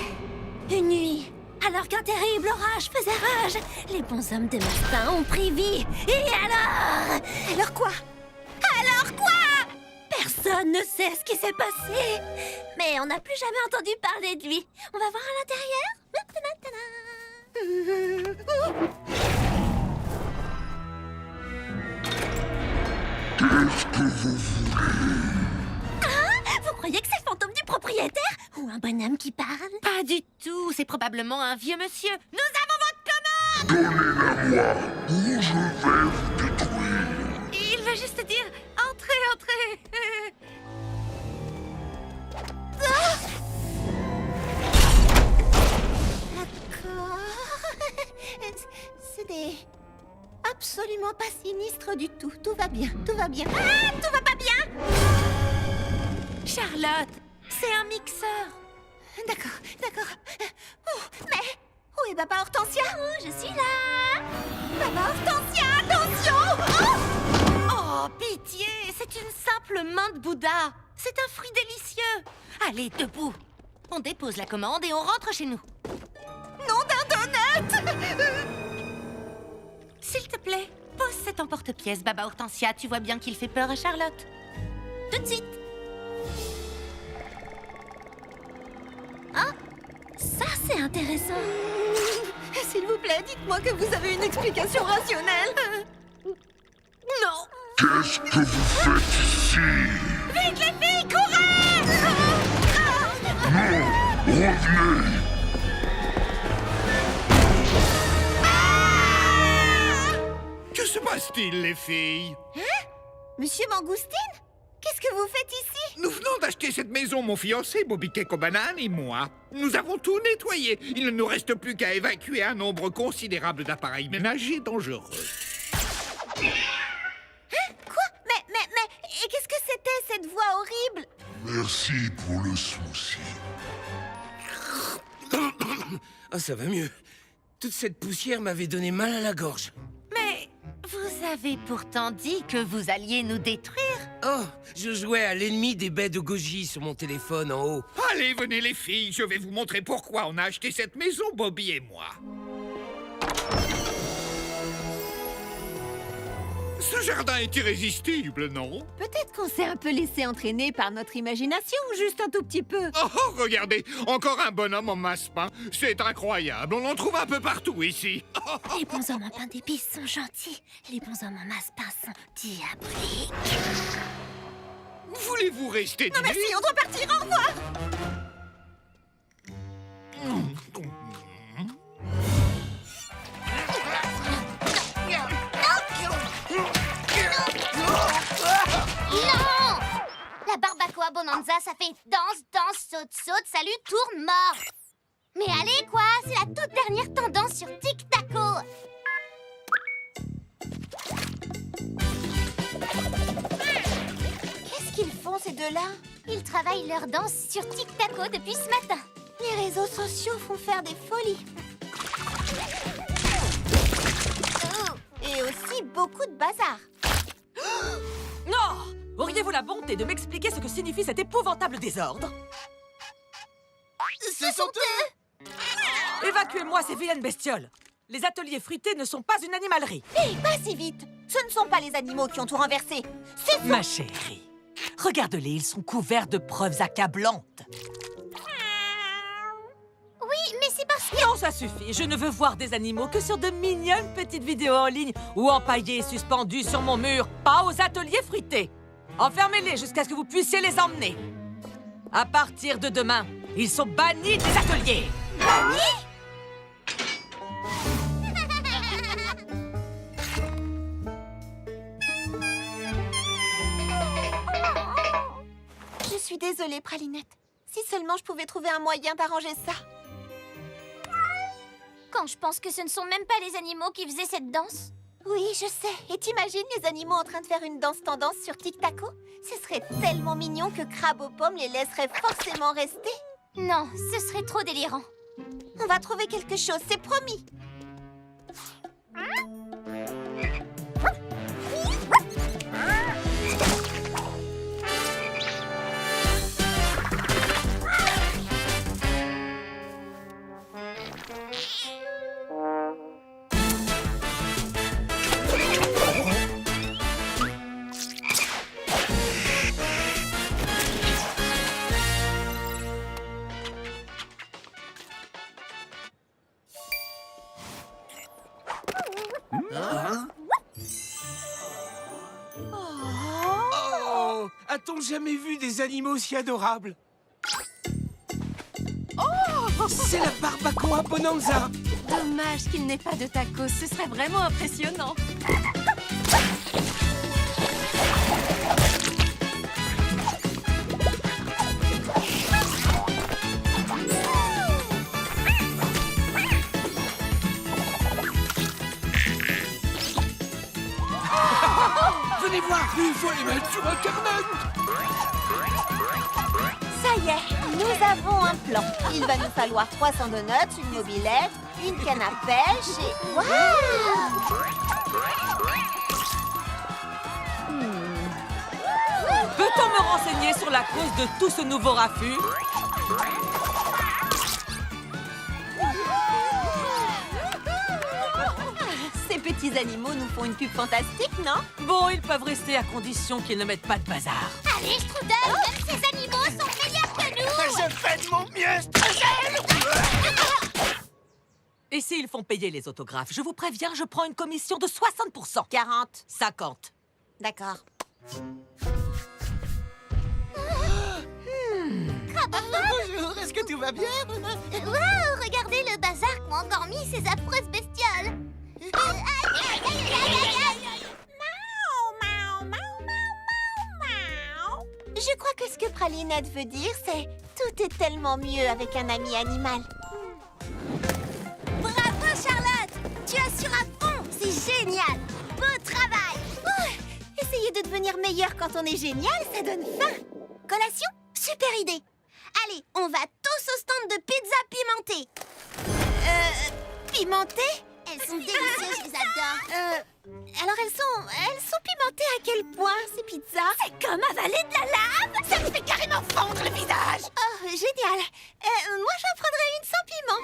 Une nuit, alors qu'un terrible orage faisait rage, les bons hommes de masse-pain ont pris vie. Et alors? Alors quoi? Alors quoi? Personne ne sait ce qui s'est passé. Mais on n'a plus jamais entendu parler de lui. On va voir à l'intérieur. Qu'est-ce que vous voulez? Vous croyez que c'est le fantôme du propriétaire? Ou un bonhomme qui parle? Pas du tout, c'est probablement un vieux monsieur. Nous avons votre commande! Donnez-la-moi ou je vais vous détruire. Il veut juste dire entrez, entrez. D'accord. C'est des... absolument pas sinistre du tout. Tout va bien, tout va bien. Ah, tout va pas bien! Charlotte, c'est un mixeur. D'accord, d'accord. Mais où est Papa Hortensia? Oh, je suis là! Papa Hortensia, attention! Oh, pitié, c'est une simple main de Bouddha. C'est un fruit délicieux. Allez, debout. On dépose la commande et on rentre chez nous. Nom d'un donut! S'il te plaît, pose cet emporte-pièce, Baba Hortensia. Tu vois bien qu'il fait peur à Charlotte. Tout de suite. Ah, ça c'est intéressant. S'il vous plaît, dites-moi que vous avez une explication rationnelle. Non. Qu'est-ce que vous faites ici? Vite les filles, courez! Non, revenez. Que se passe-t-il, les filles? Hein? Monsieur Mangoustine? Qu'est-ce que vous faites ici? Nous venons d'acheter cette maison, mon fiancé, Bobby Cake aux bananes et moi. Nous avons tout nettoyé. Il ne nous reste plus qu'à évacuer un nombre considérable d'appareils ménagers dangereux. Hein? Quoi? Mais... Et qu'est-ce que c'était, cette voix horrible? Merci pour le souci. Ah, ça va mieux. Toute cette poussière m'avait donné mal à la gorge. Mais vous avez pourtant dit que vous alliez nous détruire. Oh, je jouais à l'ennemi des baies de goji sur mon téléphone en haut. Allez, venez les filles, je vais vous montrer pourquoi on a acheté cette maison, Bobby et moi. Ce jardin est irrésistible, non? Peut-être qu'on s'est un peu laissé entraîner par notre imagination, juste un tout petit peu. Oh, regardez, encore un bonhomme en masse-pain. C'est incroyable, on en trouve un peu partout ici. Les bons hommes en pain d'épices sont gentils. Les bons hommes en masse-pain sont diaboliques. Voulez-vous rester Non merci, on doit partir, au revoir. Non! La barbacoa bonanza, ça fait danse, danse, saute, saute, salut, tourne, mort. Mais allez quoi, c'est la toute dernière tendance sur Tic Taco. Qu'est-ce qu'ils font, ces deux-là? Ils travaillent leur danse sur Tic Taco depuis ce matin. Les réseaux sociaux font faire des folies. Et aussi beaucoup de bazar. Non! Auriez-vous la bonté de m'expliquer ce que signifie cet épouvantable désordre? Ce sont eux! Évacuez-moi ces vilaines bestioles! Les ateliers fruités ne sont pas une animalerie. Hé, pas si vite! Ce ne sont pas les animaux qui ont tout renversé. C'est Ma chérie, regarde-les, ils sont couverts de preuves accablantes. Oui, mais c'est parce que... Non, ça suffit. Je ne veux voir des animaux que sur de mignonnes petites vidéos en ligne ou empaillés suspendus sur mon mur, pas aux ateliers fruités. Enfermez-les jusqu'à ce que vous puissiez les emmener. À partir de demain, ils sont bannis des ateliers. Bannis? Je suis désolée, Pralinette. Si seulement je pouvais trouver un moyen d'arranger ça. Quand je pense que ce ne sont même pas les animaux qui faisaient cette danse. Oui, je sais. Et t'imagines les animaux en train de faire une danse tendance sur Tic Taco? Ce serait tellement mignon que Crabe aux pommes les laisserait forcément rester. Non, ce serait trop délirant. On va trouver quelque chose, c'est promis. Oh! A-t-on jamais vu des animaux si adorables? Oh! C'est la barbacoa Bonanza! Dommage qu'il n'ait pas de tacos, ce serait vraiment impressionnant. Venez voir, il faut les mettre sur un carnet! Ça y est, nous avons un plan. Il va nous falloir 300 donuts, une mobilette, une canne à pêche et... Waouh! Peut-on me renseigner sur la cause de tout ce nouveau raffut? Ces petits animaux nous font une pub fantastique, non? Bon, ils peuvent rester à condition qu'ils ne mettent pas de bazar. Allez, Strudel, même ces animaux sont meilleurs que nous. Je fais de mon mieux, Strudel! Et s'ils font payer les autographes, je vous préviens, je prends une commission de 60%. 40. 50. D'accord. Bonjour, est-ce que tout va bien? Waouh, regardez le bazar qu'ont encore mis ces affreuses bestioles. Je crois que ce que Pralinette veut dire, c'est tout est tellement mieux avec un ami animal. Bravo, Charlotte. Tu assures à fond. C'est génial. Beau travail. Essayer de devenir meilleur quand on est génial, ça donne faim. Collation? Super idée. Allez, on va tous au stand de pizza pimentée. Pimentées? Elles sont délicieuses, je les adore. Alors elles sont pimentées à quel point, ces pizzas? C'est comme avaler de la lave. Ça me fait carrément fondre le visage. Oh, génial. Moi, j'en prendrais une sans piment.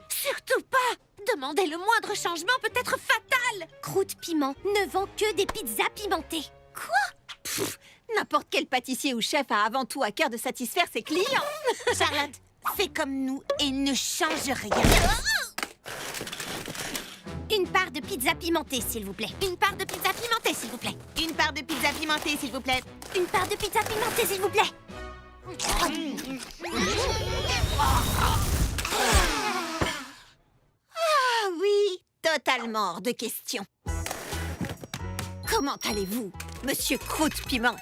Surtout pas! Demander le moindre changement peut être fatal! Croûte Piment ne vend que des pizzas pimentées. Quoi? N'importe quel pâtissier ou chef a avant tout à cœur de satisfaire ses clients. Charlotte, fais comme nous et ne change rien. Une part de pizza pimentée, s'il vous plaît. Une part de pizza pimentée, s'il vous plaît. Une part de pizza pimentée, s'il vous plaît. Une part de pizza pimentée, s'il vous plaît. Ah oui, totalement hors de question. Comment allez-vous, monsieur Croûte Piment?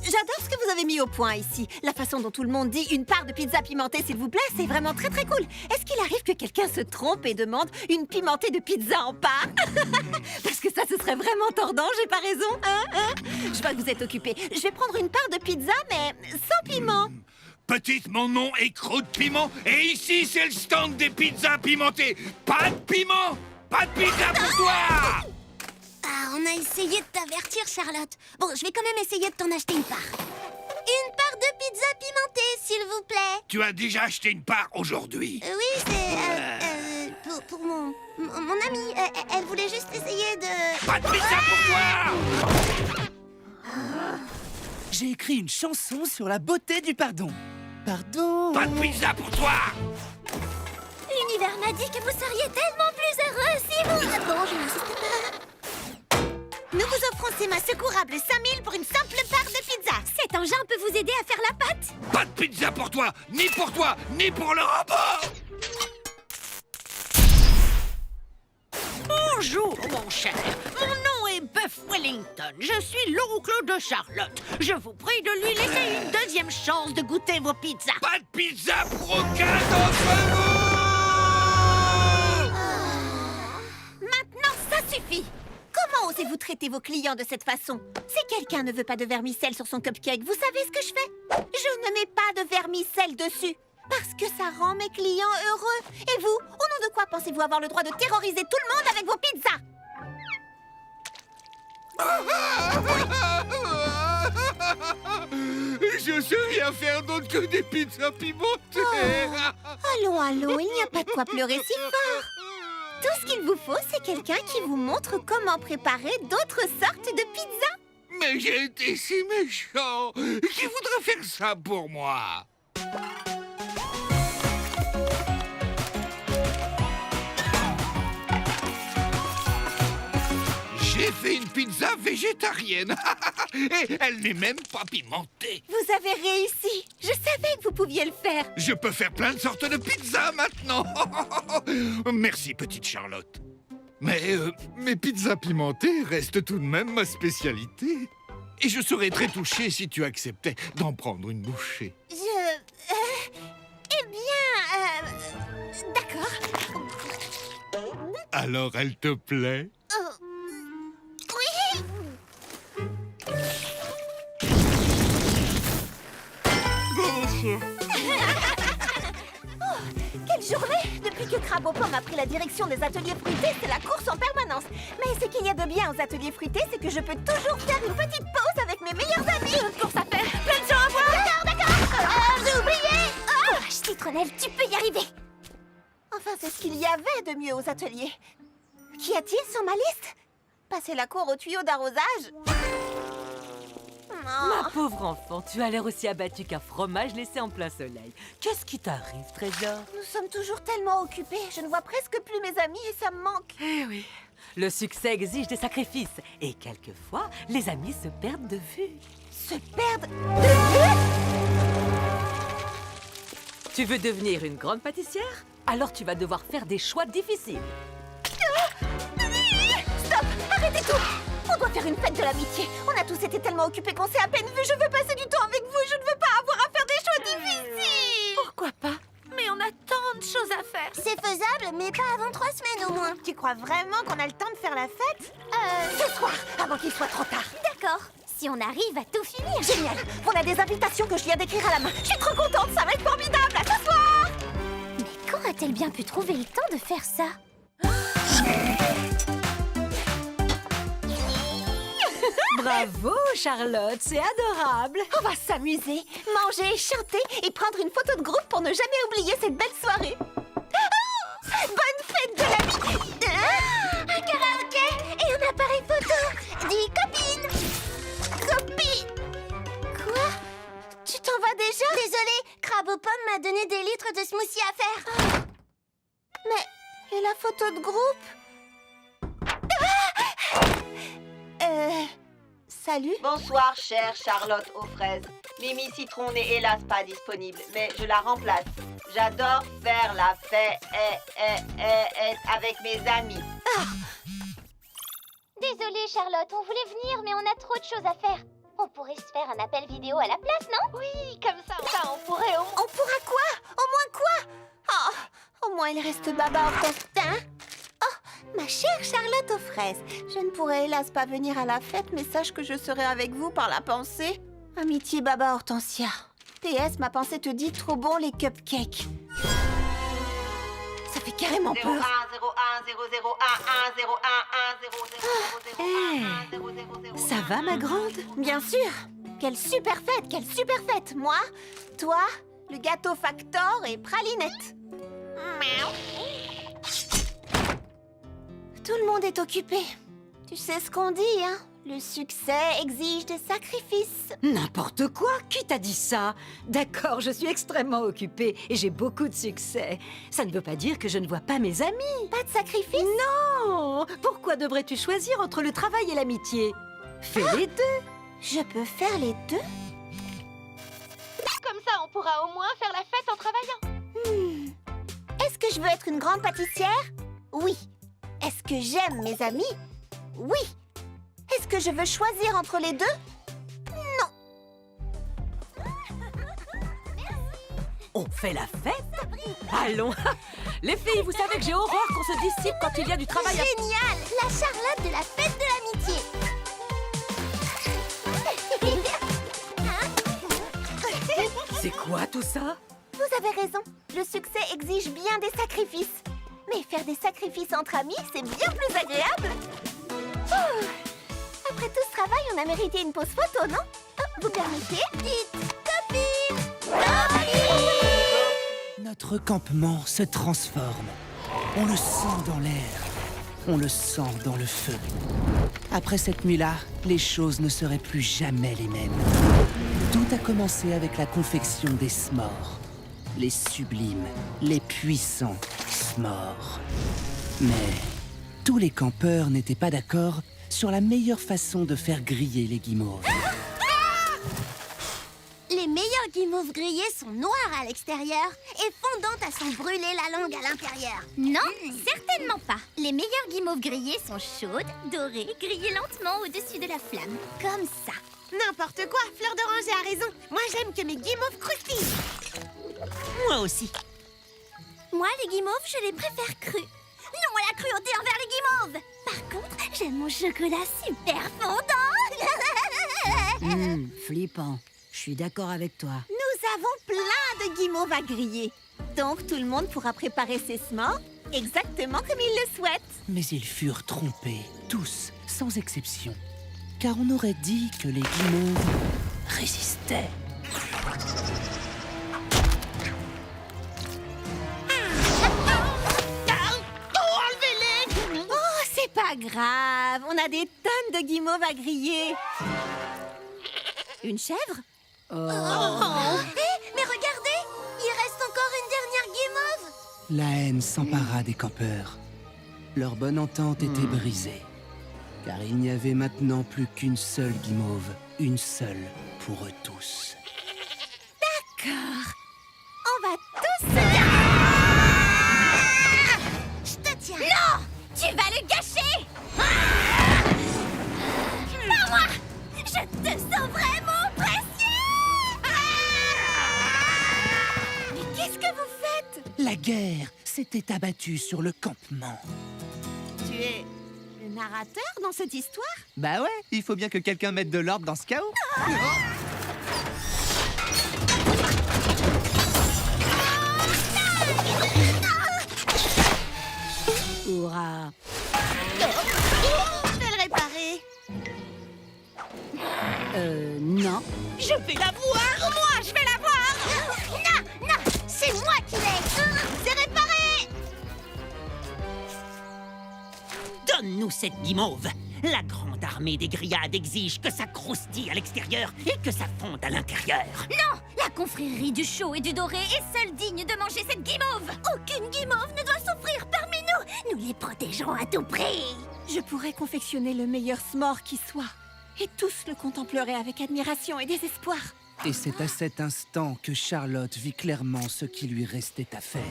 J'adore ce que vous avez mis au point ici. La façon dont tout le monde dit une part de pizza pimentée, s'il vous plaît, c'est vraiment très très cool. Est-ce qu'il arrive que quelqu'un se trompe et demande une pimentée de pizza en part? Parce que ça, ce serait vraiment tordant, j'ai pas raison, hein? Je vois que vous êtes occupé. Je vais prendre une part de pizza, mais sans piment. Petite, mon nom est Croûte Piment, et ici, c'est le stand des pizzas pimentées. Pas de piment, pas de pizza pour toi! Ah, on a essayé de t'avertir, Charlotte. Bon, je vais quand même essayer de t'en acheter une part. Une part de pizza pimentée, s'il vous plaît. Tu as déjà acheté une part aujourd'hui. Oui, c'est... pour mon amie. Elle voulait juste essayer de... Pas de pizza pour toi! J'ai écrit une chanson sur la beauté du pardon. Pardon. Pas de pizza pour toi! L'univers m'a dit que vous seriez tellement plus heureux si vous... Bon, je n'insiste pas. Nous vous offrons ces mains secourables 5000 pour une simple part de pizza. Cet engin peut vous aider à faire la pâte. Pas de pizza pour toi, ni pour le robot! Bonjour, mon cher. Mon nom est Buff Wellington. Je suis l'oncle de Charlotte. Je vous prie de lui laisser une deuxième chance de goûter vos pizzas. Pas de pizza pour aucun d'entre vous! Maintenant osez-vous traiter vos clients de cette façon? Si quelqu'un ne veut pas de vermicelle sur son cupcake, vous savez ce que je fais? Je ne mets pas de vermicelle dessus. Parce que ça rend mes clients heureux. Et vous, au nom de quoi pensez-vous avoir le droit de terroriser tout le monde avec vos pizzas? Je sais rien faire d'autre que des pizzas pimentées. Allons, allons, il n'y a pas de quoi pleurer si fort. Tout ce qu'il vous faut, c'est quelqu'un qui vous montre comment préparer d'autres sortes de pizzas. Mais j'ai été si méchant. Qui voudrait faire ça pour moi? J'ai fait une pizza végétarienne. Et elle n'est même pas pimentée. Vous avez réussi. Je savais que vous pouviez le faire. Je peux faire plein de sortes de pizzas maintenant. Merci, petite Charlotte. Mais mes pizzas pimentées restent tout de même ma spécialité. Et je serais très touché si tu acceptais d'en prendre une bouchée. Eh bien... D'accord. Alors, elle te plaît? Oui. Délicieux. Oh, quelle journée! Depuis que Crabe aux pommes a pris la direction des ateliers fruités, c'est la course en permanence. Mais ce qu'il y a de bien aux ateliers fruités, c'est que je peux toujours faire une petite pause avec mes meilleurs amis. Une course à faire, plein de gens à voir. D'accord. J'ai oublié. Oh, Citronnelle, tu peux y arriver. Enfin, c'est ce qu'il y avait de mieux aux ateliers. Qu'y a-t-il sur ma liste? Passer la cour au tuyau d'arrosage? Ma pauvre enfant, tu as l'air aussi abattu qu'un fromage laissé en plein soleil. Qu'est-ce qui t'arrive, Trésor? Nous sommes toujours tellement occupés. Je ne vois presque plus mes amis et ça me manque. Eh oui, le succès exige des sacrifices. Et quelquefois, les amis se perdent de vue. Se perdent de vue? Tu veux devenir une grande pâtissière? Alors tu vas devoir faire des choix difficiles. Stop! Arrêtez tout! On doit faire une fête de l'amitié. On a tous été tellement occupés qu'on s'est à peine vus. Je veux passer du temps avec vous et je ne veux pas avoir à faire des choix difficiles. Pourquoi pas? Mais on a tant de choses à faire. C'est faisable, mais pas avant 3 semaines au moins. Tu crois vraiment qu'on a le temps de faire la fête? Ce soir, avant qu'il soit trop tard. D'accord. Si on arrive à tout finir. Génial! On a des invitations que je viens d'écrire à la main. Je suis trop contente, ça va être formidable. À ce soir! Mais quand a-t-elle bien pu trouver le temps de faire ça? Bravo, Charlotte, c'est adorable. On va s'amuser, manger, chanter et prendre une photo de groupe pour ne jamais oublier cette belle soirée. Oh, bonne fête de l'amitié. Un karaoké et un appareil photo. Dis copine. Quoi? Tu t'en vas déjà? Désolée, Crabe aux pommes m'a donné des litres de smoothie à faire. Mais, et la photo de groupe? Salut. Bonsoir, chère Charlotte aux fraises. Mimi Citron n'est hélas pas disponible, mais je la remplace. J'adore faire la fête avec mes amis. Désolée, Charlotte, on voulait venir, mais on a trop de choses à faire. On pourrait se faire un appel vidéo à la place, non? Oui, comme ça, on pourrait... On pourra quoi? Au moins quoi? Oh, au moins il reste Baba Hortensia. Oh, ma chère Charlotte aux fraises. Je ne pourrai hélas pas venir à la fête, mais sache que je serai avec vous par la pensée. Amitié Baba Hortensia. PS, ma pensée te dit trop bon les cupcakes. Ça fait carrément peur. 01 01 001 1 0 1 1 0 0 Ça va, ma grande? Bien sûr. Quelle super fête, quelle super fête. Moi, toi, le gâteau Factor et Pralinette. Tout le monde est occupé. Tu sais ce qu'on dit, hein? Le succès exige des sacrifices. N'importe quoi. Qui t'a dit ça? D'accord, je suis extrêmement occupée et j'ai beaucoup de succès. Ça ne veut pas dire que je ne vois pas mes amis. Pas de sacrifice? Non. Pourquoi devrais-tu choisir entre le travail et l'amitié? Fais les deux. Je peux faire les deux? Comme ça, on pourra au moins faire la fête en travaillant. Est-ce que je veux être une grande pâtissière? Oui. Est-ce que j'aime mes amis? Oui. Est-ce que je veux choisir entre les deux? Non. On fait la fête? Allons. Les filles, vous savez que j'ai horreur qu'on se dissipe quand il y a du travail. Génial! La Charlotte de la fête de l'amitié. C'est quoi tout ça? Vous avez raison. Le succès exige bien des sacrifices. Mais faire des sacrifices entre amis, c'est bien plus agréable. Ouh. Après tout ce travail, on a mérité une pause photo, non? Vous permettez? Dites copine! Notre campement se transforme. On le sent dans l'air. On le sent dans le feu. Après cette nuit-là, les choses ne seraient plus jamais les mêmes. Tout a commencé avec la confection des s'mores. Les sublimes, les puissants s'mores. Mais tous les campeurs n'étaient pas d'accord sur la meilleure façon de faire griller les guimauves. Les meilleurs guimauves grillés sont noirs à l'extérieur et fondantes à s'en brûler la langue à l'intérieur. Non, certainement pas. Les meilleures guimauves grillées sont chaudes, dorées, grillées lentement au-dessus de la flamme. Comme ça. N'importe quoi, Fleur d'Oranger a raison. Moi, j'aime que mes guimauves croustillent. Moi aussi. Moi, les guimauves, je les préfère crus. Non à la cruauté envers les guimauves. Par contre, j'aime mon chocolat super fondant. Flippant. Je suis d'accord avec toi. Nous avons plein de guimauves à griller. Donc tout le monde pourra préparer ses s'mores exactement comme il le souhaite. Mais ils furent trompés, tous, sans exception. Car on aurait dit que les guimauves résistaient. Enlevez-les! Oh, c'est pas grave. On a des tonnes de guimauves à griller. Une chèvre? Mais regardez, il reste encore une dernière guimauve. La haine s'empara des campeurs. Leur bonne entente était brisée. Car il n'y avait maintenant plus qu'une seule guimauve. Une seule pour eux tous. D'accord. On va tous se... Je te tiens. Non! Tu vas le gâcher! Pas moi! Je te sauverai, mon précieux! Mais qu'est-ce que vous faites? La guerre s'était abattue sur le campement. Tu es le narrateur dans cette histoire? Bah ouais, il faut bien que quelqu'un mette de l'ordre dans ce chaos. Hurrah! Je vais le réparer. Non. Je vais la voir, moi, je vais la voir. Non, non, c'est moi qui l'ai. C'est réparé. Donne-nous cette guimauve. La grande armée des grillades exige que ça croustille à l'extérieur et que ça fonde à l'intérieur. Non! La confrérie du chaud et du doré est seule digne de manger cette guimauve! Aucune guimauve ne doit souffrir parmi nous! Nous les protégerons à tout prix! Je pourrais confectionner le meilleur s'more qui soit. Et tous le contempleraient avec admiration et désespoir. Et c'est à cet instant que Charlotte vit clairement ce qui lui restait à faire.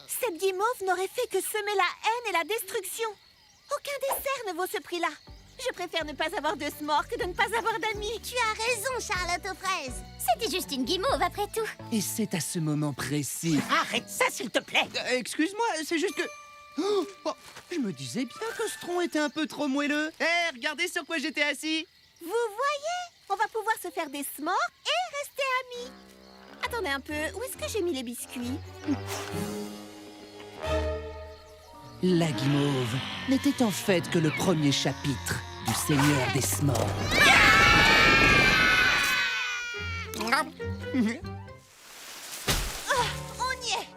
Cette guimauve n'aurait fait que semer la haine et la destruction. Aucun dessert ne vaut ce prix-là. Je préfère ne pas avoir de s'more que de ne pas avoir d'amis. Tu as raison, Charlotte aux fraises. C'était juste une guimauve après tout. Et c'est à ce moment précis... Arrête ça, s'il te plaît. Excuse-moi, c'est juste que... Oh, je me disais bien que ce tronc était un peu trop moelleux. Hé, regardez sur quoi j'étais assis. Vous voyez? On va pouvoir se faire des s'mores et rester amis. Attendez un peu, où est-ce que j'ai mis les biscuits? La guimauve n'était en fait que le premier chapitre du Seigneur des s'mores. Oh, on y est!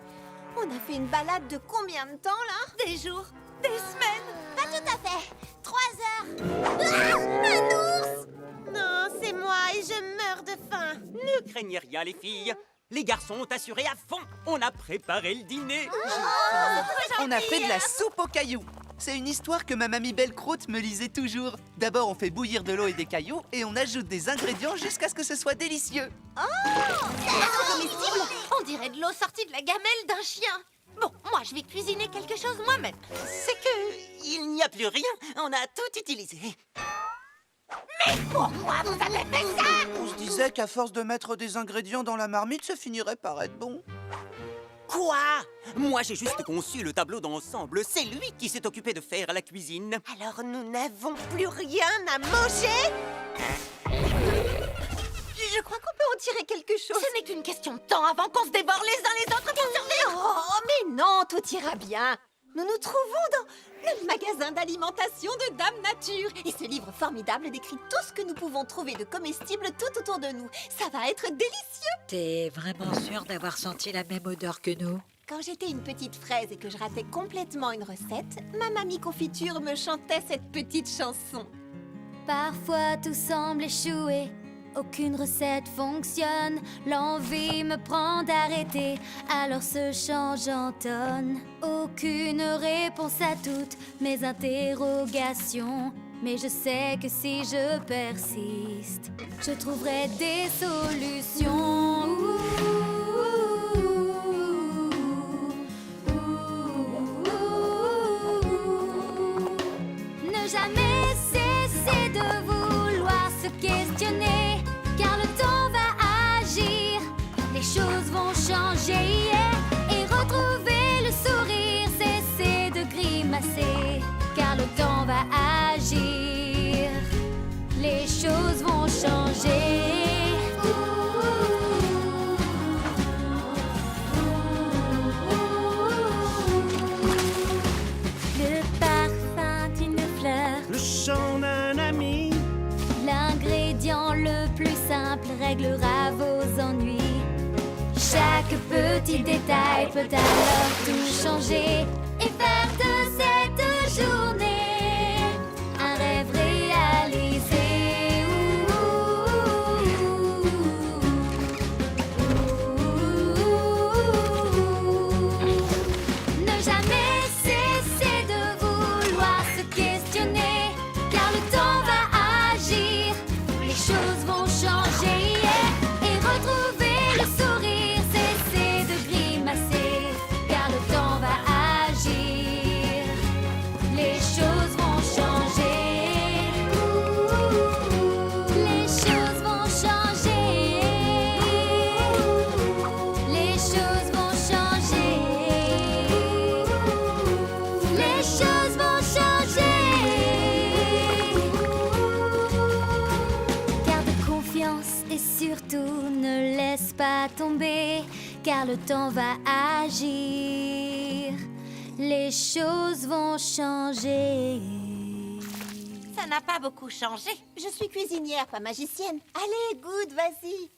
On a fait une balade de combien de temps, là? Des jours? Des semaines? Pas tout à fait. 3 heures. Ah, un ours! Non, c'est moi et je meurs de faim. Ne craignez rien, les filles. Les garçons ont assuré à fond. On a préparé le dîner. On a fait de la soupe aux cailloux. C'est une histoire que ma mamie Belle-Croûte me lisait toujours. D'abord, on fait bouillir de l'eau et des cailloux et on ajoute des ingrédients jusqu'à ce que ce soit délicieux. C'est comestible. On dirait de l'eau sortie de la gamelle d'un chien. Bon, moi, je vais cuisiner quelque chose moi-même. C'est que... il n'y a plus rien. On a tout utilisé. Mais pourquoi vous avez fait ça? On se disait qu'à force de mettre des ingrédients dans la marmite, ça finirait par être bon. Quoi? Moi, j'ai juste conçu le tableau d'ensemble. C'est lui qui s'est occupé de faire la cuisine. Alors nous n'avons plus rien à manger? Je crois qu'on peut en tirer quelque chose. Ce n'est qu'une question de temps avant qu'on se dévore les uns les autres pour survivre. Oh, mais non, tout ira bien. Nous nous trouvons dans le magasin d'alimentation de Dame Nature. Et ce livre formidable décrit tout ce que nous pouvons trouver de comestibles tout autour de nous. Ça va être délicieux. T'es vraiment sûre d'avoir senti la même odeur que nous? Quand j'étais une petite fraise et que je ratais complètement une recette, ma mamie confiture me chantait cette petite chanson. Parfois tout semble échouer, aucune recette fonctionne. L'envie me prend d'arrêter, alors ce chant j'entonne. Aucune réponse à toutes mes interrogations, mais je sais que si je persiste, je trouverai des solutions. Ne jamais cesser de vouloir se questionner, car le temps va agir, les choses vont changer, et retrouver le sourire, cesser de grimacer, car le temps va agir, les choses vont changer. Le parfum d'une fleur, Le chant d'un ami, l'ingrédient le plus simple réglera vos ennuis. Chaque petit détail peut alors tout changer et faire de cette journée un rêve réalisé. Ne jamais cesser de vouloir se questionner, car le temps va agir, les choses vont changer, et retrouver le sourire, cesser de grimacer, car le temps va agir, les choses vont changer. Les choses vont changer. Les choses vont changer. Les choses vont changer. Garde confiance et surtout ne laisse pas tomber, car le temps va agir. Les choses vont changer. Ça n'a pas beaucoup changé. Je suis cuisinière, pas magicienne. Allez, Good, vas-y.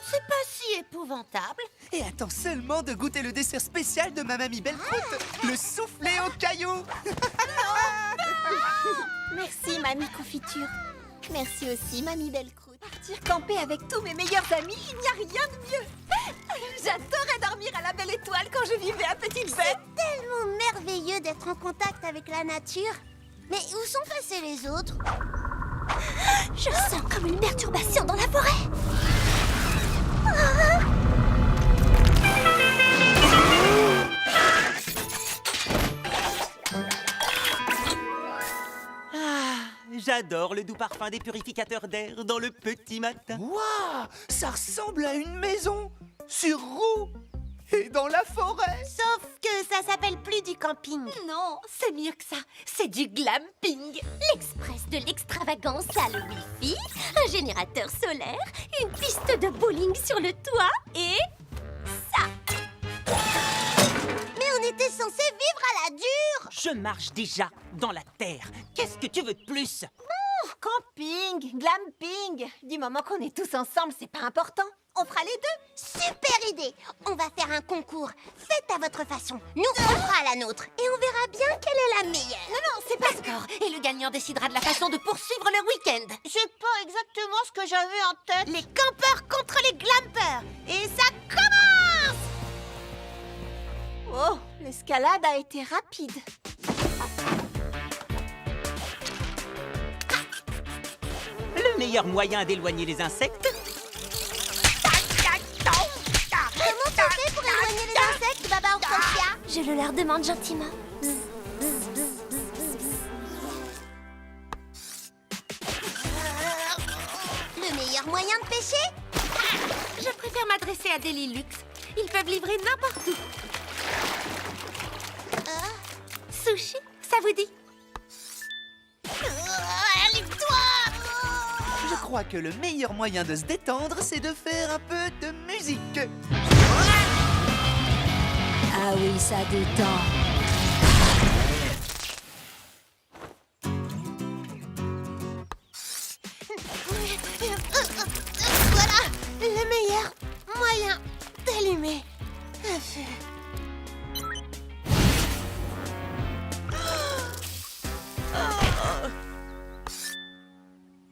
C'est pas si épouvantable. Et attends seulement de goûter le dessert spécial de ma mamie Belle Croûte, le soufflé aux cailloux. Merci, mamie confiture. Merci aussi, mamie Belle Croûte. Partir camper avec tous mes meilleurs amis, il n'y a rien de mieux. J'adorais dormir à la Belle Étoile quand je vivais à Petite Bête. C'est tellement merveilleux d'être en contact avec la nature. Mais où sont passés les autres? Je sens comme une perturbation dans la forêt. J'adore le doux parfum des purificateurs d'air dans le petit matin. Waouh, ça ressemble à une maison sur roue et dans la forêt. Sauf que ça s'appelle plus du camping. Non, c'est mieux que ça. C'est du glamping. L'express de l'extravagance a le wifi, un générateur solaire, une piste de bowling sur le toit et ça. Mais on était censé vivre à la dure. Je marche déjà dans la terre. Qu'est-ce que tu veux de plus? Camping, glamping. Du moment qu'on est tous ensemble, c'est pas important. On fera les deux. Super idée. On va faire un concours. Faites à votre façon. Nous, on fera à la nôtre. Et on verra bien quelle est la meilleure. Non, c'est pas d'accord. Et le gagnant décidera de la façon de poursuivre le week-end. C'est pas exactement ce que j'avais en tête. Les campeurs contre les glampeurs. Et ça commence! Oh, l'escalade a été rapide. Le meilleur moyen d'éloigner les insectes? Comment tu fais pour éloigner les insectes, Baba Orthopia? Je le leur demande gentiment. dépêcher? Je préfère m'adresser à Delilux. Ils peuvent livrer n'importe où. Sushi, ça vous dit? Allume-toi! Je crois que le meilleur moyen de se détendre, c'est de faire un peu de musique. Ah oui, ça détend. Voilà le meilleur moyen d'allumer un feu.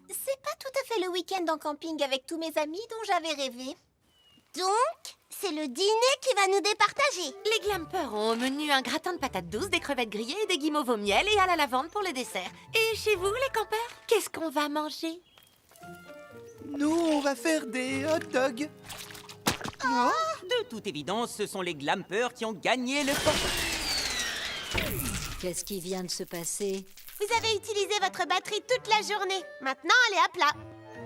C'est pas tout à fait le week-end en camping avec tous mes amis dont j'avais rêvé. Donc, c'est le dîner qui va nous départager. Les glampers ont au menu un gratin de patates douces, des crevettes grillées et des guimauves au miel et à la lavande pour le dessert. Et chez vous, les campeurs, qu'est-ce qu'on va manger? Nous, on va faire des hot dogs. De toute évidence, ce sont les glampers qui ont gagné le camp. Qu'est-ce qui vient de se passer? Vous avez utilisé votre batterie toute la journée. Maintenant, elle est à plat.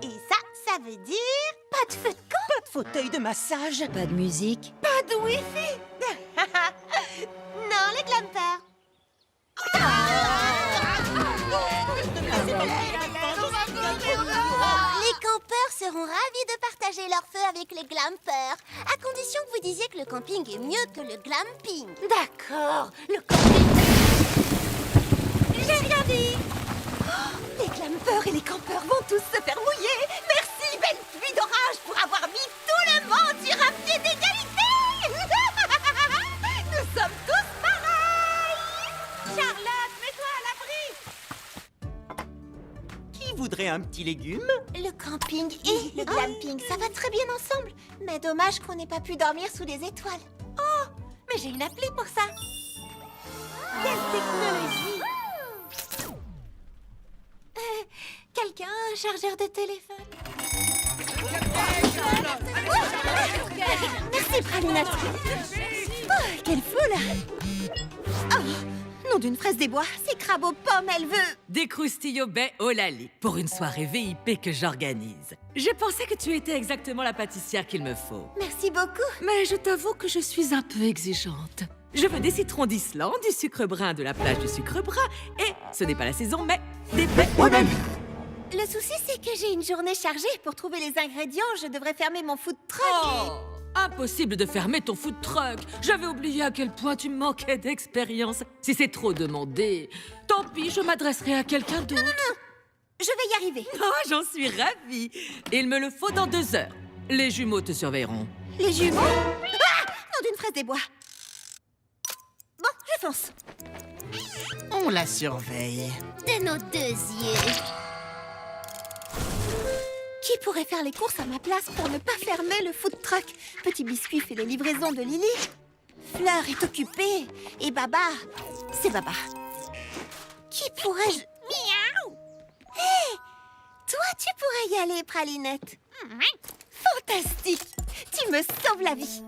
Et ça veut dire pas de feu de camp. Pas de fauteuil de massage. Pas de musique? Pas de wifi. Non, les glampers. Les campeurs seront ravis de partager leur feu avec les glampers, à condition que vous disiez que le camping est mieux que le glamping. D'accord, le camping... J'ai rien dit. Les glampers et les campeurs vont tous se faire mouiller. Merci, belle pluie d'orage, pour avoir mis tout le monde sur un pied d'égalité. Nous sommes tous pareils. Charlotte, mets-toi à l'abri. Qui voudrait un petit légume? Le camping et le glamping, ça va très bien ensemble. Mais dommage qu'on n'ait pas pu dormir sous les étoiles. Oh, mais j'ai une appli pour ça. Quelle technologie! Quelqu'un a un chargeur de téléphone? Merci, Pralinette. Oh, quelle foule! Oh, nom d'une fraise des bois, c'est crabe aux pommes, elle veut... Des croustilles au baie au lali pour une soirée VIP que j'organise. Je pensais que tu étais exactement la pâtissière qu'il me faut. Merci beaucoup. Mais je t'avoue que je suis un peu exigeante. Je veux des citrons d'Islande, du sucre brun de la plage du sucre brun et, ce n'est pas la saison, mais des baies au lali. Le souci, c'est que j'ai une journée chargée. Pour trouver les ingrédients, je devrais fermer mon food truck. Oh, impossible de fermer ton food truck. J'avais oublié à quel point tu manquais d'expérience. Si c'est trop demandé, tant pis, je m'adresserai à quelqu'un d'autre. Non, je vais y arriver. Oh, j'en suis ravie. Il me le faut dans 2 heures. Les jumeaux te surveilleront. Les jumeaux? Ah! Nom d'une fraise des bois. Bon, je fonce. On la surveille. De nos 2 yeux. Qui pourrait faire les courses à ma place pour ne pas fermer le food truck? Petit Biscuit fait les livraisons de Lily. Fleur est occupée. Et Baba, c'est Baba. Qui pourrais-je... Miaou! Hé! Toi, tu pourrais y aller, Pralinette. Fantastique! Tu me sauves la vie.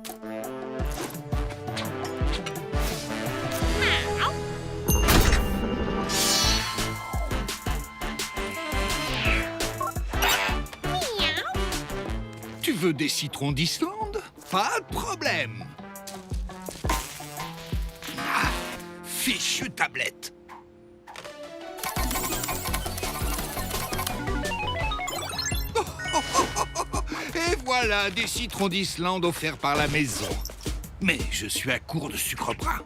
Tu veux des citrons d'Islande? Pas de problème. Ah, fichue tablette. Et voilà des citrons d'Islande offerts par la maison. Mais je suis à court de sucre brun.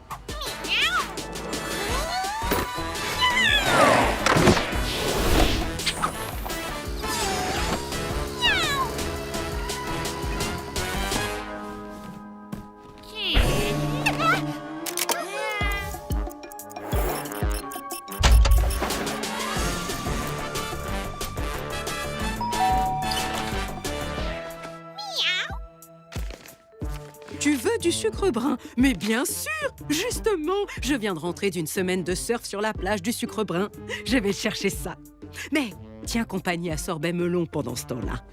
Tu veux du sucre brun? Mais bien sûr! Justement, je viens de rentrer d'une semaine de surf sur la plage du sucre brun. Je vais chercher ça. Mais tiens compagnie à Sorbet Melon pendant ce temps-là.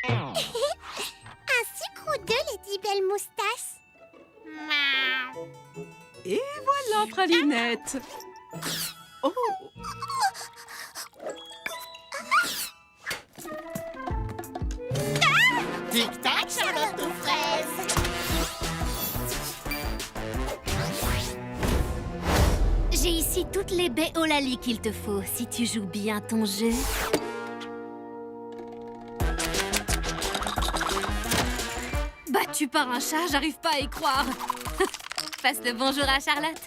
Un sucre ou deux, les 10 belles moustaches. Et voilà, Pralinette! Oh! Tic-tac, Charlotte aux fraises. J'ai ici toutes les baies au lali qu'il te faut si tu joues bien ton jeu. Battu par un chat, j'arrive pas à y croire. Passe le bonjour à Charlotte.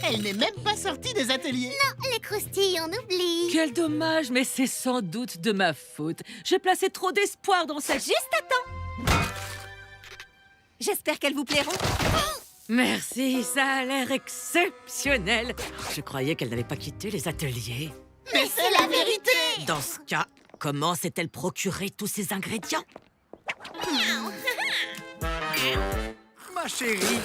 Elle n'est même pas sortie des ateliers. Non, les croustilles, on oublie. Quel dommage, mais c'est sans doute de ma faute. J'ai placé trop d'espoir dans cette... Juste à temps. J'espère qu'elles vous plairont. Merci, ça a l'air exceptionnel. Je croyais qu'elle n'avait pas quitté les ateliers. Mais c'est la vérité. Dans ce cas, comment s'est-elle procuré tous ces ingrédients? Ma chérie,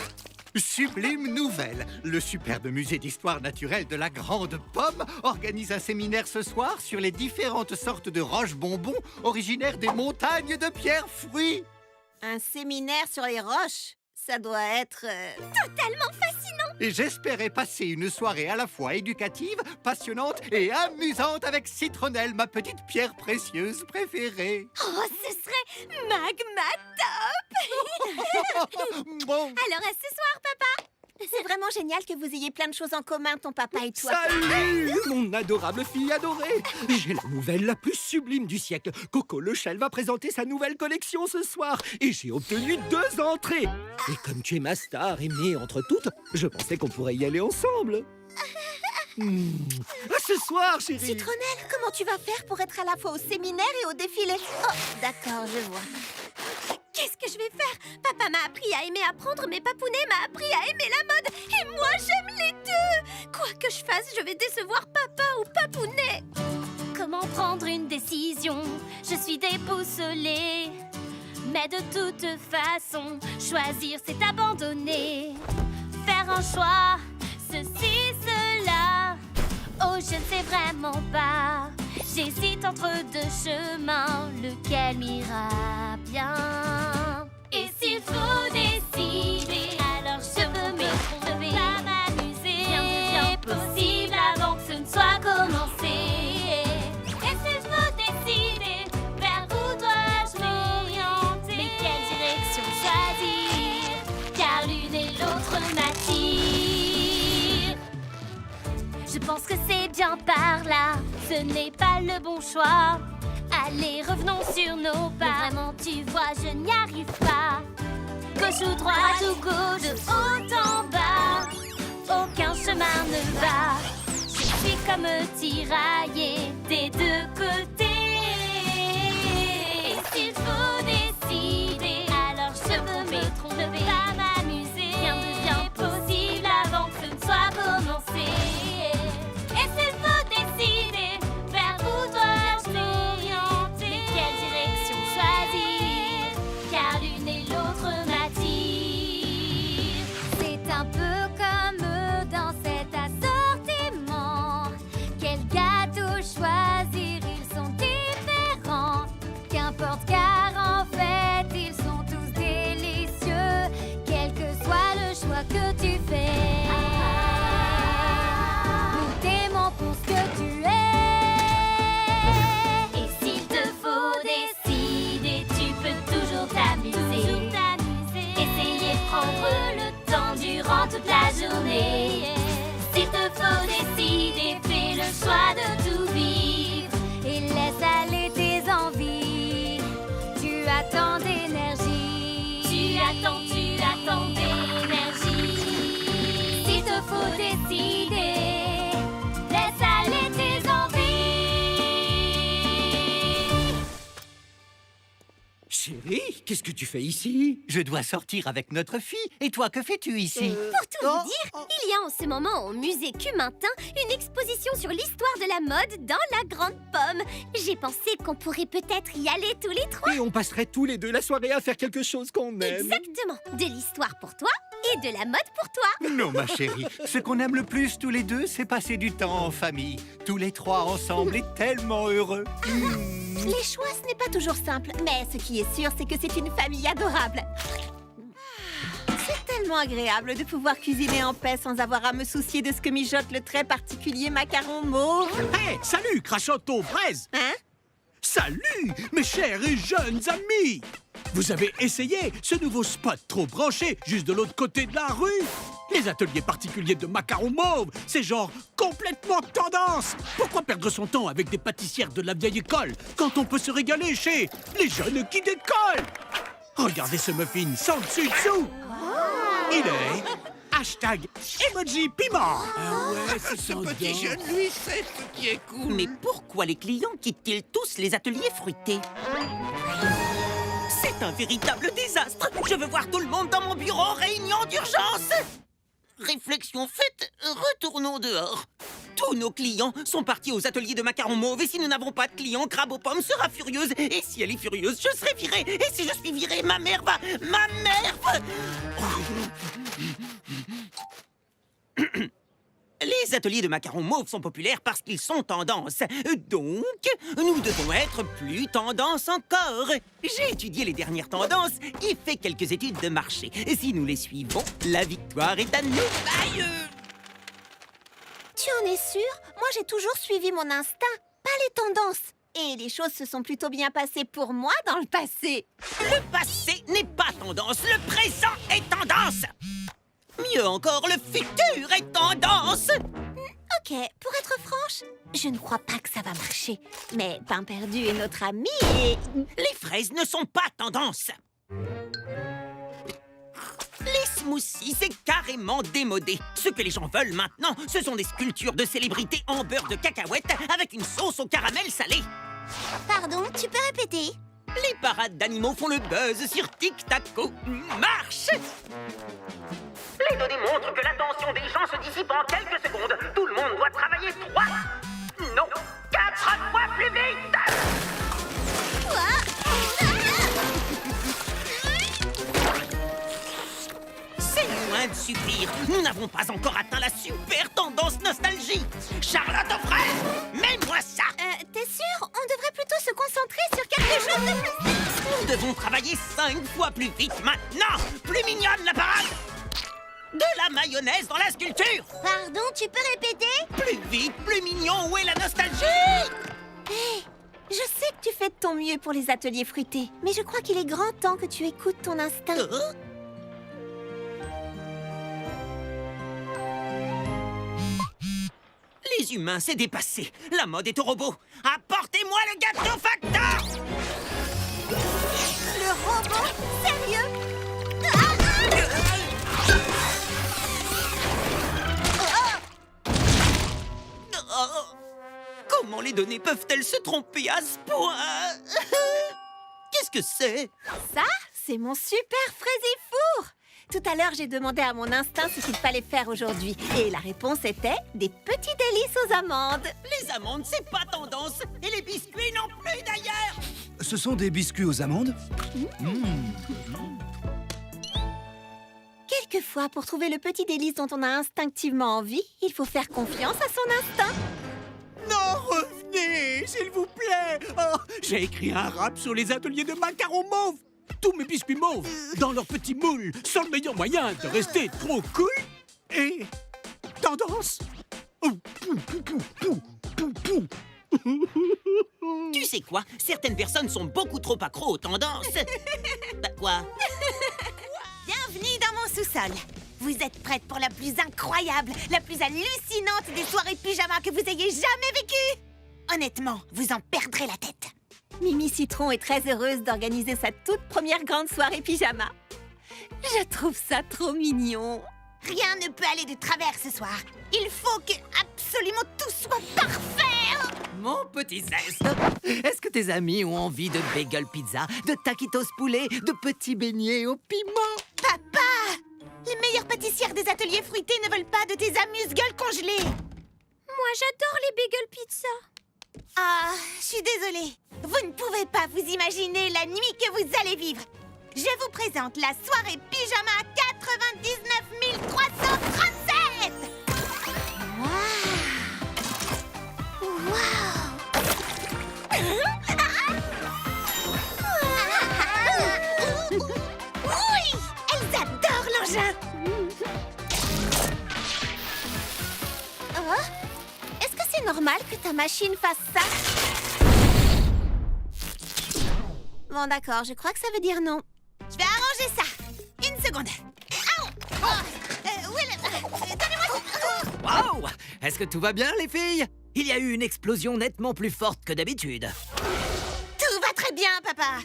sublime nouvelle. Le superbe musée d'histoire naturelle de la Grande Pomme organise un séminaire ce soir sur les différentes sortes de roches-bonbons originaires des montagnes de pierre-fruits. Un séminaire sur les roches, ça doit être... Totalement fascinant. Et j'espérais passer une soirée à la fois éducative, passionnante et amusante avec Citronnelle, ma petite pierre précieuse préférée. Oh, ce serait magma top. Bon. Alors, à ce soir, papa. C'est vraiment génial que vous ayez plein de choses en commun, ton papa et toi. Salut, mon adorable fille adorée. J'ai la nouvelle la plus sublime du siècle. Coco Lechelle va présenter sa nouvelle collection ce soir. Et j'ai obtenu 2 entrées. Et comme tu es ma star aimée entre toutes, je pensais qu'on pourrait y aller ensemble. À ce soir, chérie. Citronnelle, comment tu vas faire pour être à la fois au séminaire et au défilé? Oh, d'accord, je vois. Qu'est-ce que je vais faire? Papa m'a appris à aimer apprendre, mais Papounet m'a appris à aimer la mode. Et moi, j'aime les deux. Quoi que je fasse, je vais décevoir papa ou Papounet. Comment prendre une décision? Je suis déboussolée. Mais de toute façon, choisir c'est abandonner. Faire un choix, ceci, cela. Oh, je ne sais vraiment pas. J'hésite entre 2 chemins, lequel m'ira bien. Et s'il faut décider, alors je veux m'étromper, pas m'amuser. Rien ne devient possible avant que ce ne soit commencé. Et s'il faut décider, vers où dois-je m'orienter? Mais quelle direction choisir? Car l'une et l'autre m'attirent. Je pense que c'est bien par là, ce n'est pas le bon choix. Allez, revenons sur nos pas. Mais vraiment, tu vois, je n'y arrive pas. Gauche ou droite ou gauche, de haut en bas, aucun chemin ne va. Je suis comme tiraillée des 2 côtés. Et s'il faut décider, alors je veux m'étromper, pas m'amuser. Rien ne devient possible avant que ce ne soit commencé. Et s'il faut décider, vers où dois-je m'orienter? Mais quelle direction choisir? Car l'une et l'autre m'attirent. C'est un peu comme dans cet assortiment. Quel gâteau choisir? Ils sont différents. Qu'importe car en fait ils sont tous délicieux. Quel que soit le choix que tu fais. Nous t'aimons pour ce que tu es. Et s'il te faut décider, tu peux toujours t'amuser. Essayer de prendre le temps durant toute la journée. S'il te faut décider, fais le choix de tout vivre. Et laisse aller tes envies. Tu as tant d'énergie. Tu attends d'énergie. S'il te faut décider, laisse aller tes envies. Chérie, qu'est-ce que tu fais ici? Je dois sortir avec notre fille. Et toi, que fais-tu ici? Pour tout vous dire, il y a en ce moment au musée Cumintin une exposition sur l'histoire de la mode dans la Grande Pomme. J'ai pensé qu'on pourrait peut-être y aller tous les 3. Et on passerait tous les 2 la soirée à faire quelque chose qu'on aime. Exactement. De l'histoire pour toi Et de la mode pour toi. Non, ma chérie, ce qu'on aime le plus tous les deux, c'est passer du temps en famille. Tous les trois ensemble et tellement heureux. Les choix, ce n'est pas toujours simple, mais ce qui est sûr, c'est que c'est une famille adorable. C'est tellement agréable de pouvoir cuisiner en paix sans avoir à me soucier de ce que mijote le très particulier macaron mauve. Hé, salut, crachotte aux fraises! Hein? Salut, mes chers et jeunes amis! Vous avez essayé ce nouveau spot trop branché, juste de l'autre côté de la rue? Les ateliers particuliers de macarons mauve, c'est genre complètement tendance! Pourquoi perdre son temps avec des pâtissières de la vieille école quand on peut se régaler chez les jeunes qui décollent? Regardez ce muffin sans dessus-dessous! Il est hashtag emoji piment! Ah ouais, Ce petit jeune, lui, c'est ce qui est cool. Mais pourquoi les clients quittent-ils tous les ateliers fruités? C'est un véritable désastre. Je veux voir tout le monde dans mon bureau en réunion d'urgence. Réflexion faite, retournons dehors. Tous nos clients sont partis aux ateliers de macarons mauve et si nous n'avons pas de clients, Crabe aux pommes sera furieuse. Et si elle est furieuse, je serai virée. Et si je suis virée, ma mère va... Les ateliers de macarons mauve sont populaires parce qu'ils sont tendance. Donc, nous devons être plus tendance encore. J'ai étudié les dernières tendances et fait quelques études de marché. Si nous les suivons, la victoire est à nous. Aïe! Tu en es sûr? Moi, j'ai toujours suivi mon instinct, pas les tendances. Et les choses se sont plutôt bien passées pour moi dans le passé. Le passé n'est pas tendance, le présent est tendance. Mieux encore, le futur est tendance. Ok, pour être franche, je ne crois pas que ça va marcher. Mais Pain Perdu est notre ami et... Les fraises ne sont pas tendance. Les smoothies, c'est carrément démodé. Ce que les gens veulent maintenant, ce sont des sculptures de célébrités en beurre de cacahuète avec une sauce au caramel salé. Pardon, tu peux répéter? Les parades d'animaux font le buzz sur Tic-Tac-Toe. Marche! Les données montrent que l'attention des gens se dissipe en quelques secondes. Tout le monde doit travailler 3, non, 4 fois plus vite. C'est loin de suffire. Nous n'avons pas encore atteint la super tendance nostalgie. Charlotte aux fraises, mets-moi ça. T'es sûr? On devrait plutôt se concentrer sur quelque chose de plus... Nous devons travailler 5 fois plus vite maintenant. Plus mignonne la parade. De la mayonnaise dans la sculpture. Pardon, tu peux répéter? Plus vite, plus mignon, où est la nostalgie? Hé, je sais que tu fais de ton mieux pour les ateliers fruités, mais je crois qu'il est grand temps que tu écoutes ton instinct. Les humains, c'est dépassé. La mode est au robot. Apportez-moi le gâteau facteur. Le robot? Sérieux? Comment les données peuvent-elles se tromper à ce point? Qu'est-ce que c'est? Ça, c'est mon super fraisifour. Tout à l'heure, j'ai demandé à mon instinct ce qu'il fallait faire aujourd'hui. Et la réponse était des petits délices aux amandes. Les amandes, c'est pas tendance. Et les biscuits non plus, d'ailleurs. Ce sont des biscuits aux amandes? Quelquefois, pour trouver le petit délice dont on a instinctivement envie, il faut faire confiance à son instinct. Non, revenez, s'il vous plaît. Oh, j'ai écrit un rap sur les ateliers de macarons mauve. Tous mes biscuits mauves, dans leurs petits moules, sont le meilleur moyen de rester trop cool et tendance. Tu sais quoi? Certaines personnes sont beaucoup trop accros aux tendances. Bah quoi? Bienvenue dans mon sous-sol. Vous êtes prêtes pour la plus incroyable, la plus hallucinante des soirées pyjama que vous ayez jamais vécues? Honnêtement, vous en perdrez la tête. Mimi Citron est très heureuse d'organiser sa toute première grande soirée pyjama. Je trouve ça trop mignon. Rien ne peut aller de travers ce soir. Il faut que absolument tout soit parfait. Mon petit zeste, est-ce que tes amis ont envie de bagel pizza, de taquitos poulet, de petits beignets au piment? Papa! Les meilleures pâtissières des ateliers fruités ne veulent pas de tes amuse-gueules congelées. Moi, j'adore les bagel pizza. Ah, je suis désolée. Vous ne pouvez pas vous imaginer la nuit que vous allez vivre. Je vous présente la soirée pyjama 99 337. Oui, elles adorent l'engin. Oh, est-ce que c'est normal que ta machine fasse ça? Bon, d'accord, je crois que ça veut dire non. Je vais arranger ça. Une seconde. Waouh! Est-ce que tout va bien, les filles? Il y a eu une explosion nettement plus forte que d'habitude. Tout va très bien, papa.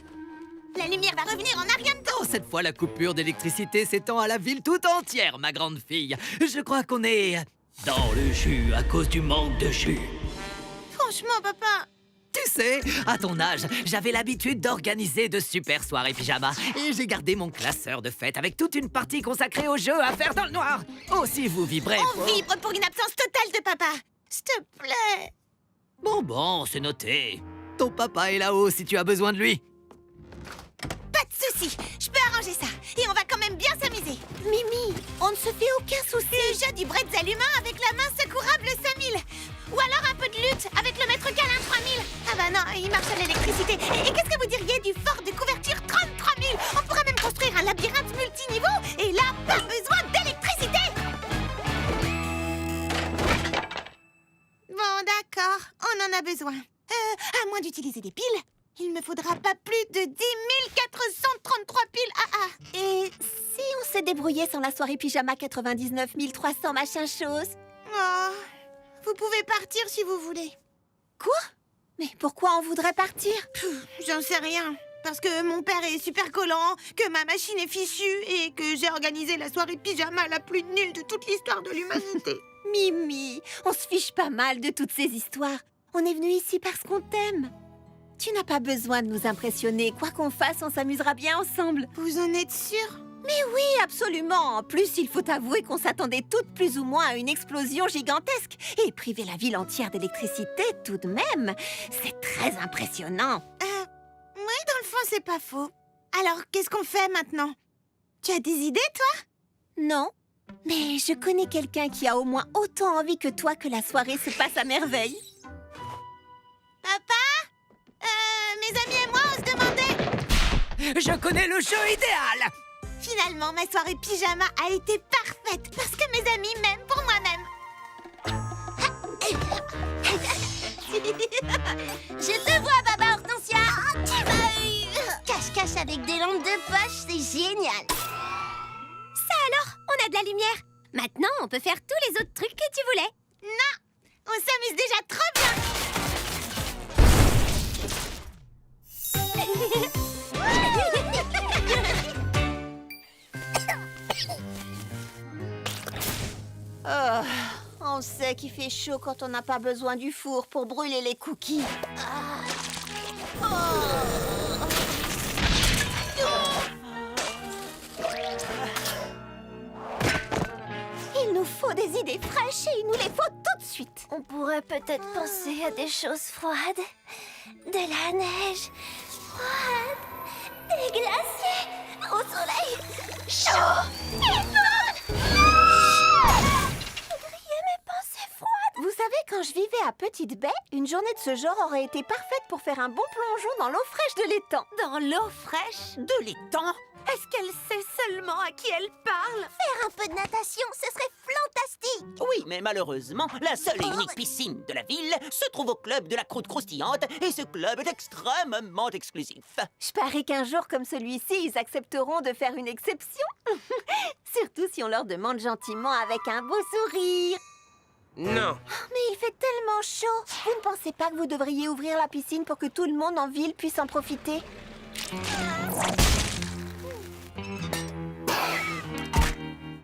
La lumière va revenir en un rien de temps. Oh, cette fois, la coupure d'électricité s'étend à la ville tout entière, ma grande fille. Je crois qu'on est dans le jus à cause du manque de jus. Franchement, papa. Tu sais, à ton âge, j'avais l'habitude d'organiser de super soirées pyjama. Et j'ai gardé mon classeur de fête avec toute une partie consacrée aux jeux à faire dans le noir. Oh, si vous vibrez... On vibre pour une absence totale de papa. S'il te plaît. Bon, c'est noté. Ton papa est là-haut si tu as besoin de lui. Pas de souci. Je peux arranger ça. Et on va quand même bien s'amuser. Mimi, on ne se fait aucun souci. Le jeu du bretzel humain avec la main secourable 5000. Ou alors un peu de lutte avec le maître câlin 3000. Ah bah non, il marche à l'électricité. Et qu'est-ce que vous diriez du fort de couverture 33 000? On pourrait même construire un labyrinthe multiniveau. Et là, pas besoin d'électricité. Bon, d'accord. On en a besoin. À moins d'utiliser des piles, il me faudra pas plus de 10 433 piles AA. Et si on s'est débrouillé sans la soirée pyjama 99 300 machin chose? Oh, vous pouvez partir si vous voulez. Quoi? Mais pourquoi on voudrait partir? J'en sais rien. Parce que mon père est super collant, que ma machine est fichue et que j'ai organisé la soirée pyjama la plus nulle de toute l'histoire de l'humanité. Mimi, on se fiche pas mal de toutes ces histoires. On est venu ici parce qu'on t'aime. Tu n'as pas besoin de nous impressionner. Quoi qu'on fasse, on s'amusera bien ensemble. Vous en êtes sûre? Mais oui, absolument. En plus, il faut avouer qu'on s'attendait toutes plus ou moins à une explosion gigantesque. Et priver la ville entière d'électricité, tout de même, c'est très impressionnant. Oui, dans le fond, c'est pas faux. Alors, qu'est-ce qu'on fait maintenant? Tu as des idées, toi? Non. Mais je connais quelqu'un qui a au moins autant envie que toi que la soirée se passe à merveille. Papa? Mes amis et moi, on se demandait... Je connais le jeu idéal! Finalement, ma soirée pyjama a été parfaite parce que mes amis m'aiment pour moi-même. Je te vois, Baba Hortensia. Tu m'as eu. Cache-cache avec des lampes de poche, c'est génial. Ça alors, on a de la lumière. Maintenant, on peut faire tous les autres trucs que tu voulais. Non, on s'amuse déjà trop bien. Oh, on sait qu'il fait chaud quand on n'a pas besoin du four pour brûler les cookies. Il nous faut des idées fraîches et il nous les faut tout de suite. On pourrait peut-être penser à des choses froides. De la neige froide. Des glaciers au soleil chaud et froid. Mes pensées froides. Vous savez, quand je vivais à Petite Baie, une journée de ce genre aurait été parfaite pour faire un bon plongeon dans l'eau fraîche de l'étang. Dans l'eau fraîche? De l'étang? Est-ce qu'elle sait seulement à qui elle parle? Faire un peu de natation, ce serait fantastique. Oui, mais malheureusement, la seule et unique piscine de la ville se trouve au club de la croûte croustillante et ce club est extrêmement exclusif. Je parie qu'un jour comme celui-ci, ils accepteront de faire une exception. Surtout si on leur demande gentiment avec un beau sourire. Non. Mais il fait tellement chaud. Vous ne pensez pas que vous devriez ouvrir la piscine pour que tout le monde en ville puisse en profiter?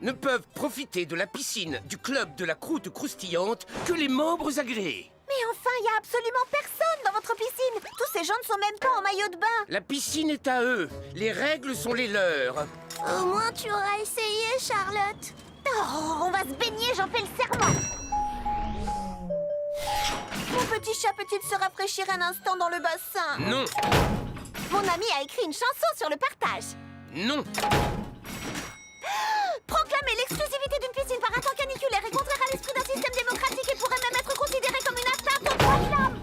Ne peuvent profiter de la piscine du club de la croûte croustillante que les membres agréés. Mais enfin, il n'y a absolument personne dans votre piscine. Tous ces gens ne sont même pas en maillot de bain. La piscine est à eux. Les règles sont les leurs. Au moins, tu auras essayé, Charlotte. Oh, on va se baigner, j'en fais le serment. Mon petit chat peut-il se rafraîchir un instant dans le bassin? Non. Mon ami a écrit une chanson sur le partage. Non. Proclamer l'exclusivité d'une piscine par un temps caniculaire est contraire à l'esprit d'un système démocratique et pourrait même être considéré comme une atteinte aux droits de l'homme.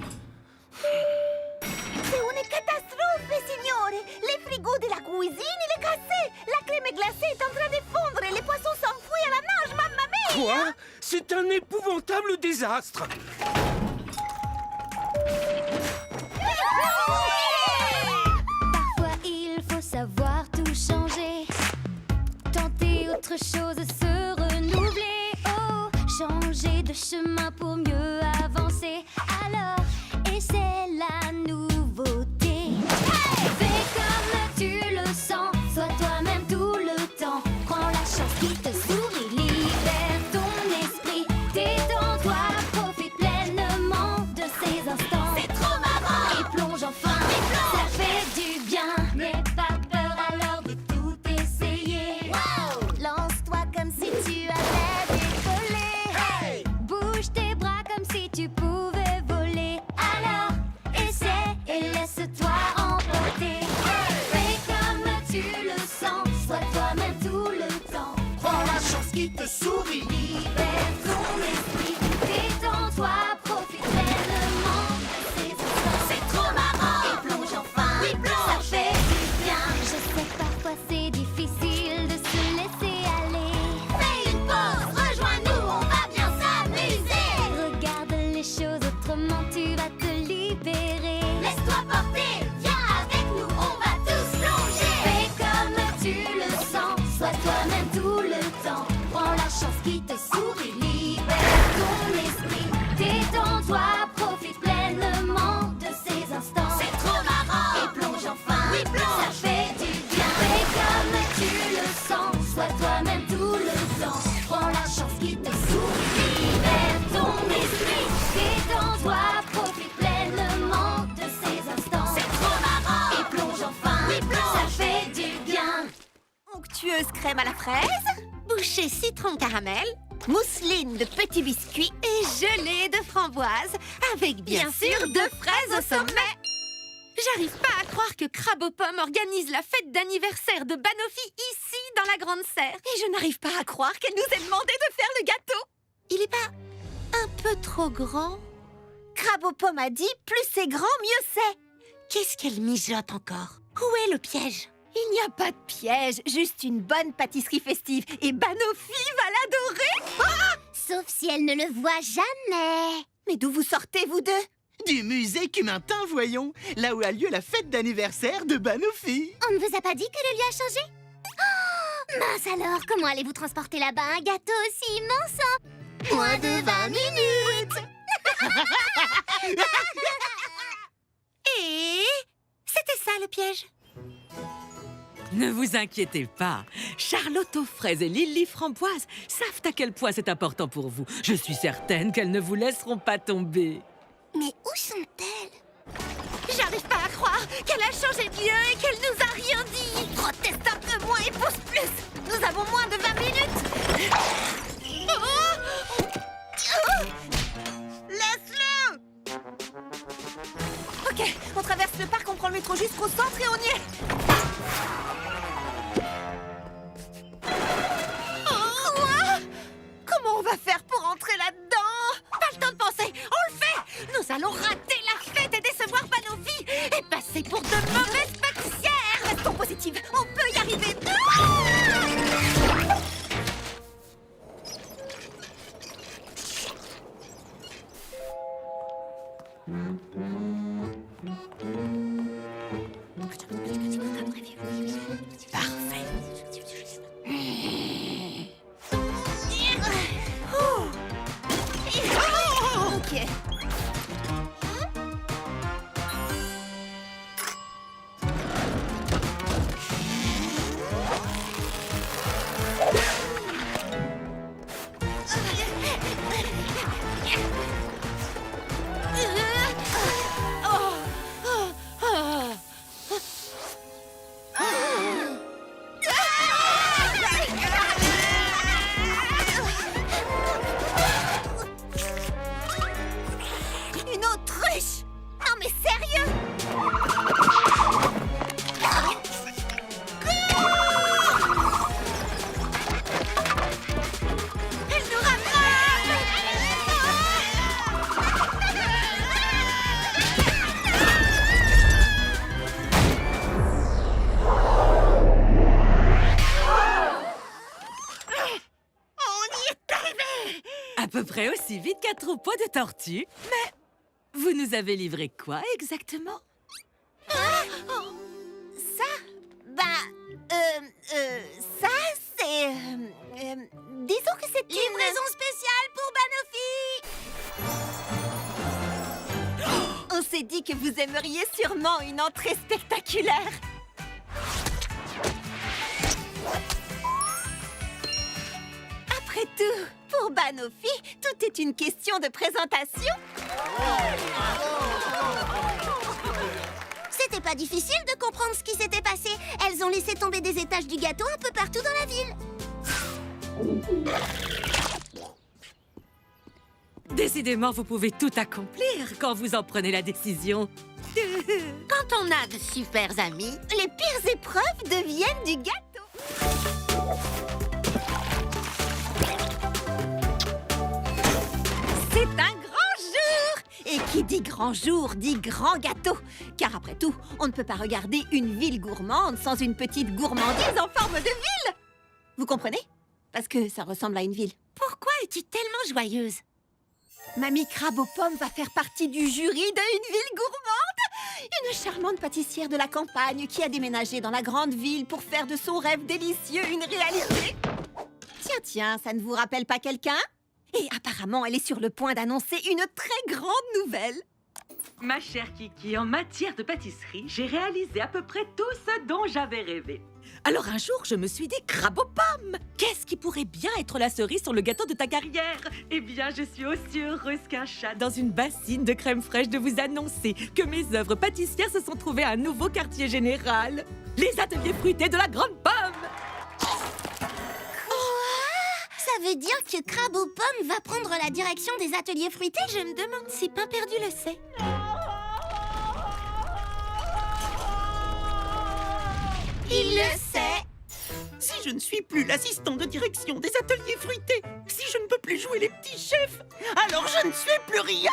C'est une catastrophe, signore. Les frigos de la cuisine, il est cassé. La crème glacée est en train de fondre et les poissons s'enfouissent à la nage, mamma mia. Quoi? C'est un épouvantable désastre. Parfois il faut savoir tout changer, tenter autre chose, se renouveler. Oh, changer de chemin pour mieux avancer. Alors, essaie la nouveauté. Fais comme tu le sens, sois toi-même tout le temps. Prends la chance qui te sourit, libère ton esprit. Détends-toi, profite pleinement de ces instants. C'est trop marrant. Et plonge enfin, ça fait du bien. N'aie pas peur alors de tout essayer. Lance-toi comme si tu allais décoller. Bouge tes bras comme si tu pouvais voler. Alors, essaie et laisse-toi emporter. Fais comme tu le sens, sois toi-même tout le temps. Prends la chance qui te sourit, libère ton esprit. Détends-toi, profite pleinement de ces instants. C'est trop marrant. Et plonge enfin, Oui, plonge. ça fait du bien. Je sais que parfois c'est difficile de se laisser aller. Fais une pause, rejoins-nous, on va bien s'amuser. Regarde les choses autrement, tu vas te libérer. Laisse-toi porter, viens avec nous, on va tous plonger. Fais comme tu le sens, sois toi-même tout le temps. Prends la chance qui te sourit, libère ton esprit. Détends-toi, profite pleinement de ces instants. C'est trop marrant. Et plonge enfin, Oui, plonge. ça fait du bien. Fais comme tu le sens, sois toi-même tout le temps. Prends la chance qui te sourit, libère ton esprit. Détends-toi, profite pleinement de ces instants. C'est trop marrant. Et plonge enfin, Oui, plonge. ça fait du bien. Onctueuse crème à la fraise, Bouchée citron caramel, mousseline de petits biscuits et gelée de framboise, avec bien sûr de fraises au sommet. J'arrive pas à croire que Crabe aux pommes organise la fête d'anniversaire de Banofi ici, dans la Grande Serre. Et je n'arrive pas à croire qu'elle nous ait demandé de faire le gâteau. Il est pas un peu trop grand? Crabe aux pommes a dit, plus c'est grand, mieux c'est. Qu'est-ce qu'elle mijote encore? Où est le piège? Il n'y a pas de piège, juste une bonne pâtisserie festive. Et Banofi va l'adorer. Sauf si elle ne le voit jamais. Mais d'où vous sortez, vous deux? Du musée Cumintin, voyons. Là où a lieu la fête d'anniversaire de Banofi. On ne vous a pas dit que le lieu a changé? Oh, mince alors, comment allez-vous transporter là-bas un gâteau aussi immense en moins de 20 minutes? Et c'était ça le piège. Ne vous inquiétez pas. Charlotte aux fraises et Lily framboise savent à quel point c'est important pour vous. Je suis certaine qu'elles ne vous laisseront pas tomber. Mais où sont-elles? J'arrive pas à croire qu'elle a changé de lieu et qu'elle nous a rien dit. Proteste un peu moins et pousse plus. Nous avons moins de 20 minutes. Laisse-le. Ok, on traverse le parc, on prend le métro jusqu'au centre et on y est. Quoi? Comment on va faire pour entrer là-dedans? Pas le temps de penser, on le fait. Nous allons rater la fête et décevoir Banofi et passer pour de mauvaises pâtissières. Restons positives, on peut y arriver. Parfait. Ok. peu près aussi vite qu'un troupeau de tortues. Mais vous nous avez livré quoi exactement? Ça? Ça, c'est... disons que c'est une... Livraison spéciale pour Banofi! On s'est dit que vous aimeriez sûrement une entrée spectaculaire. Après tout, pour Banofi, tout est une question de présentation. C'était pas difficile de comprendre ce qui s'était passé. Elles ont laissé tomber des étages du gâteau un peu partout dans la ville. Décidément, vous pouvez tout accomplir quand vous en prenez la décision. Quand on a de super amis, les pires épreuves deviennent du gâteau. C'est un grand jour! Et qui dit grand jour dit grand gâteau. Car après tout, on ne peut pas regarder une ville gourmande sans une petite gourmandise en forme de ville. Vous comprenez? Parce que ça ressemble à une ville. Pourquoi es-tu tellement joyeuse? Mamie Crabe aux pommes va faire partie du jury d'une ville gourmande. Une charmante pâtissière de la campagne qui a déménagé dans la grande ville pour faire de son rêve délicieux une réalité. Tiens, ça ne vous rappelle pas quelqu'un? Et apparemment, elle est sur le point d'annoncer une très grande nouvelle. Ma chère Kiki, en matière de pâtisserie, j'ai réalisé à peu près tout ce dont j'avais rêvé. Alors un jour, je me suis dit crabe aux pommes. Qu'est-ce qui pourrait bien être la cerise sur le gâteau de ta carrière? Eh bien, je suis aussi heureuse qu'un chat Dans une bassine de crème fraîche de vous annoncer que mes œuvres pâtissières se sont trouvées à un nouveau quartier général. Les ateliers fruités de la Grande Pomme. Ça veut dire que Crabe aux pommes va prendre la direction des ateliers fruités? Je me demande si Pain Perdu le sait. Il le sait. Si je ne suis plus l'assistant de direction des ateliers fruités, si je ne peux plus jouer les petits chefs, alors je ne suis plus rien.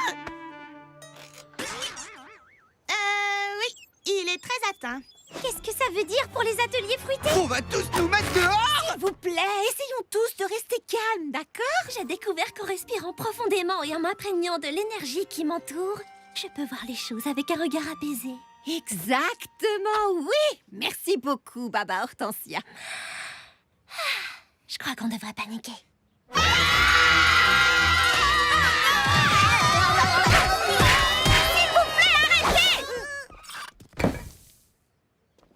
Oui, il est très atteint. Qu'est-ce que ça veut dire pour les ateliers fruités? On va tous nous mettre dehors! S'il vous plaît, essayons tous de rester calmes, d'accord? J'ai découvert qu'en respirant profondément et en m'imprégnant de l'énergie qui m'entoure, je peux voir les choses avec un regard apaisé. Exactement, oui! Merci beaucoup, Baba Hortensia. Je crois qu'on devrait paniquer.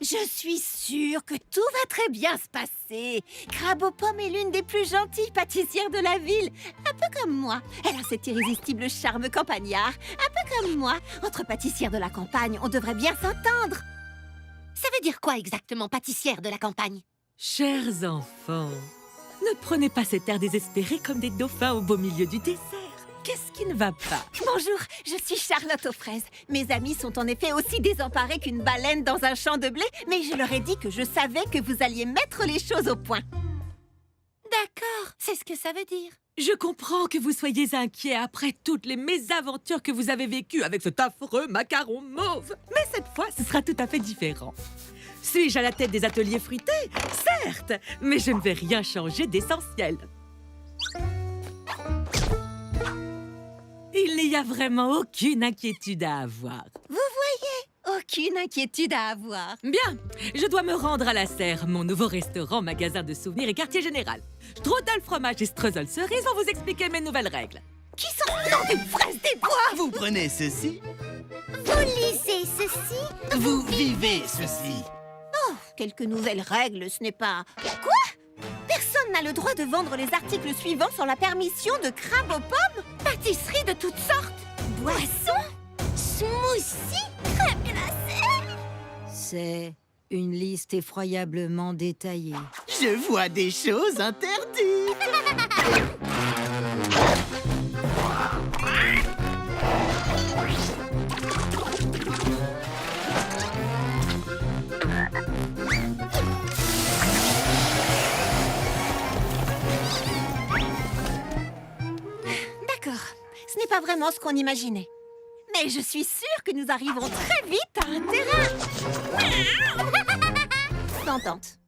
Je suis sûre que tout va très bien se passer. Crabe aux pommes est l'une des plus gentilles pâtissières de la ville. Un peu comme moi. Elle a cet irrésistible charme campagnard. Un peu comme moi. Entre pâtissières de la campagne, on devrait bien s'entendre. Ça veut dire quoi exactement, pâtissière de la campagne? Chers enfants, ne prenez pas cet air désespéré comme des dauphins au beau milieu du désert. Qu'est-ce qui ne va pas? Bonjour, je suis Charlotte aux fraises. Mes amis sont en effet aussi désemparés qu'une baleine dans un champ de blé, mais je leur ai dit que je savais que vous alliez mettre les choses au point. D'accord, c'est ce que ça veut dire. Je comprends que vous soyez inquiets après toutes les mésaventures que vous avez vécues avec cet affreux macaron mauve. Mais cette fois, ce sera tout à fait différent. Suis-je à la tête des ateliers fruités? Certes, mais je ne vais rien changer d'essentiel. Il n'y a vraiment aucune inquiétude à avoir. Vous voyez, aucune inquiétude à avoir. Bien, je dois me rendre à la serre, mon nouveau restaurant, magasin de souvenirs et quartier général. Strudel fromage et streusel cerise vont vous expliquer mes nouvelles règles. Qui sont dans une fraise des bois? Vous prenez ceci. Vous lisez ceci? Vous vivez ceci. Oh, quelques nouvelles règles, ce n'est pas... Quoi? Personne n'a le droit de vendre les articles suivants sans la permission de Crabe aux pommes? Pâtisserie de toutes sortes? Boissons? Smoothie? Crème glacée? C'est une liste effroyablement détaillée. Je vois des choses interdites. D'accord, ce n'est pas vraiment ce qu'on imaginait. Mais je suis sûre que nous arrivons très vite à un terrain d'entente.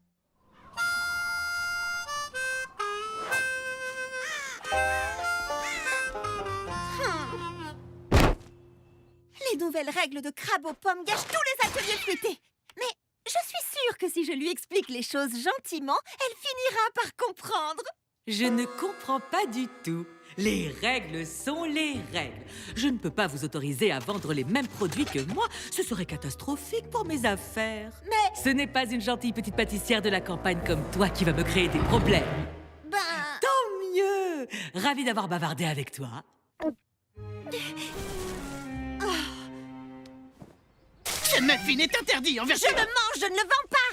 nouvelle règle de crabe aux pommes gâche tous les ateliers fruités. Mais je suis sûre que si je lui explique les choses gentiment, elle finira par comprendre. Je ne comprends pas du tout. Les règles sont les règles. Je ne peux pas vous autoriser à vendre les mêmes produits que moi. Ce serait catastrophique pour mes affaires. Mais... Ce n'est pas une gentille petite pâtissière de la campagne comme toi qui va me créer des problèmes. Tant mieux. Ravie d'avoir bavardé avec toi. Ce muffin est interdit en vertu... Je le mange, je ne le vends pas.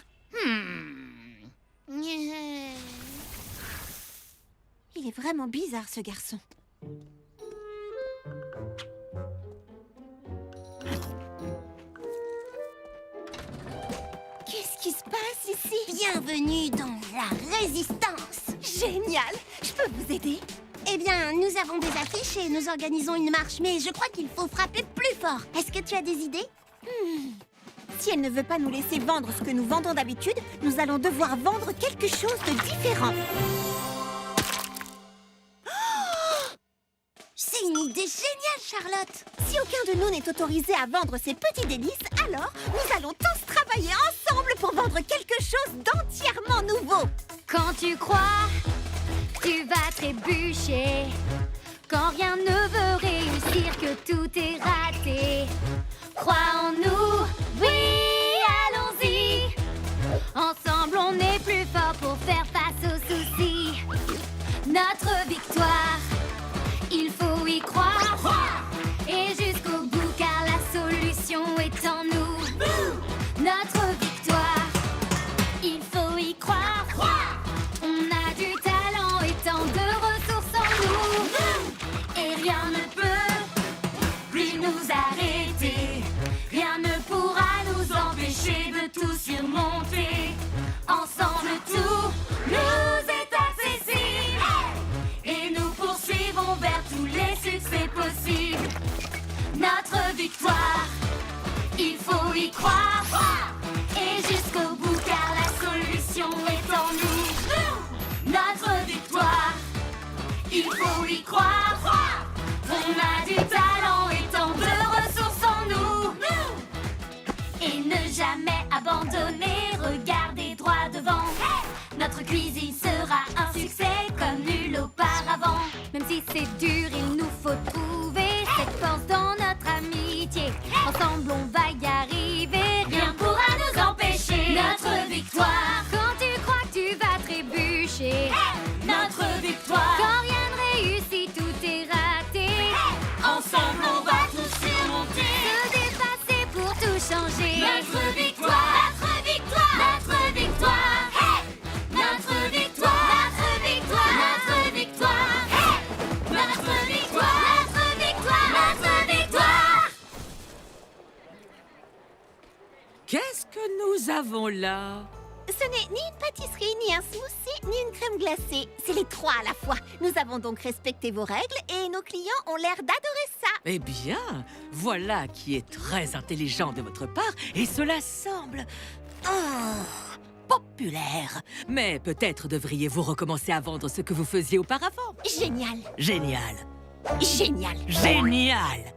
Il est vraiment bizarre, ce garçon. Qu'est-ce qui se passe ici? Bienvenue dans la résistance. Génial! Je peux vous aider? Eh bien, nous avons des affiches et nous organisons une marche, mais je crois qu'il faut frapper plus fort. Est-ce que tu as des idées? Si elle ne veut pas nous laisser vendre ce que nous vendons d'habitude, nous allons devoir vendre quelque chose de différent. C'est une idée géniale, Charlotte! Si aucun de nous n'est autorisé à vendre ces petits délices, alors nous allons tous travailler ensemble pour vendre quelque chose d'entièrement nouveau. Quand tu crois, tu vas trébucher. Quand rien ne veut réussir, que tout est raté. Crois en nous, oui, allons-y. Ensemble, on est plus fort pour faire face aux soucis. Notre victoire, il faut y croire. Et jusqu'au bout, car la solution est en nous. Notre victoire, il faut y croire. On a du talent et tant de ressources en nous. Et rien ne peut plus nous arrêter. Rien ne pourra nous empêcher de tout surmonter. Ensemble, tout nous est accessible. Et nous poursuivons vers tous les succès possibles. Notre victoire, il faut y croire. Et jusqu'au bout, car la solution est en nous. Notre victoire, il faut y croire. On a du talent et tant de ressources en nous. Et ne jamais abandonner, regardez droit devant. Notre cuisine sera un succès comme nul auparavant. Même si c'est dur, il nous faut trouver cette force dans notre amitié. Ensemble, on va y arriver, rien pourra nous empêcher. Notre victoire, quand tu crois que tu vas trébucher. Notre victoire, quand rien ne réussit, tout est raté. Ensemble, on va tout surmonter. Se dépasser pour tout changer. Notre victoire, notre victoire, notre victoire. Notre victoire, notre victoire, notre victoire. Notre victoire, notre victoire, notre victoire. Qu'est-ce que nous avons là? Ce n'est ni une pâtisserie, ni un smoothie, ni une crème glacée. C'est les trois à la fois. Nous avons donc respecté vos règles et nos clients ont l'air d'adorer ça. Eh bien, voilà qui est très intelligent de votre part, et cela semble... populaire. Mais peut-être devriez-vous recommencer à vendre ce que vous faisiez auparavant. Génial. Génial. Génial. Génial.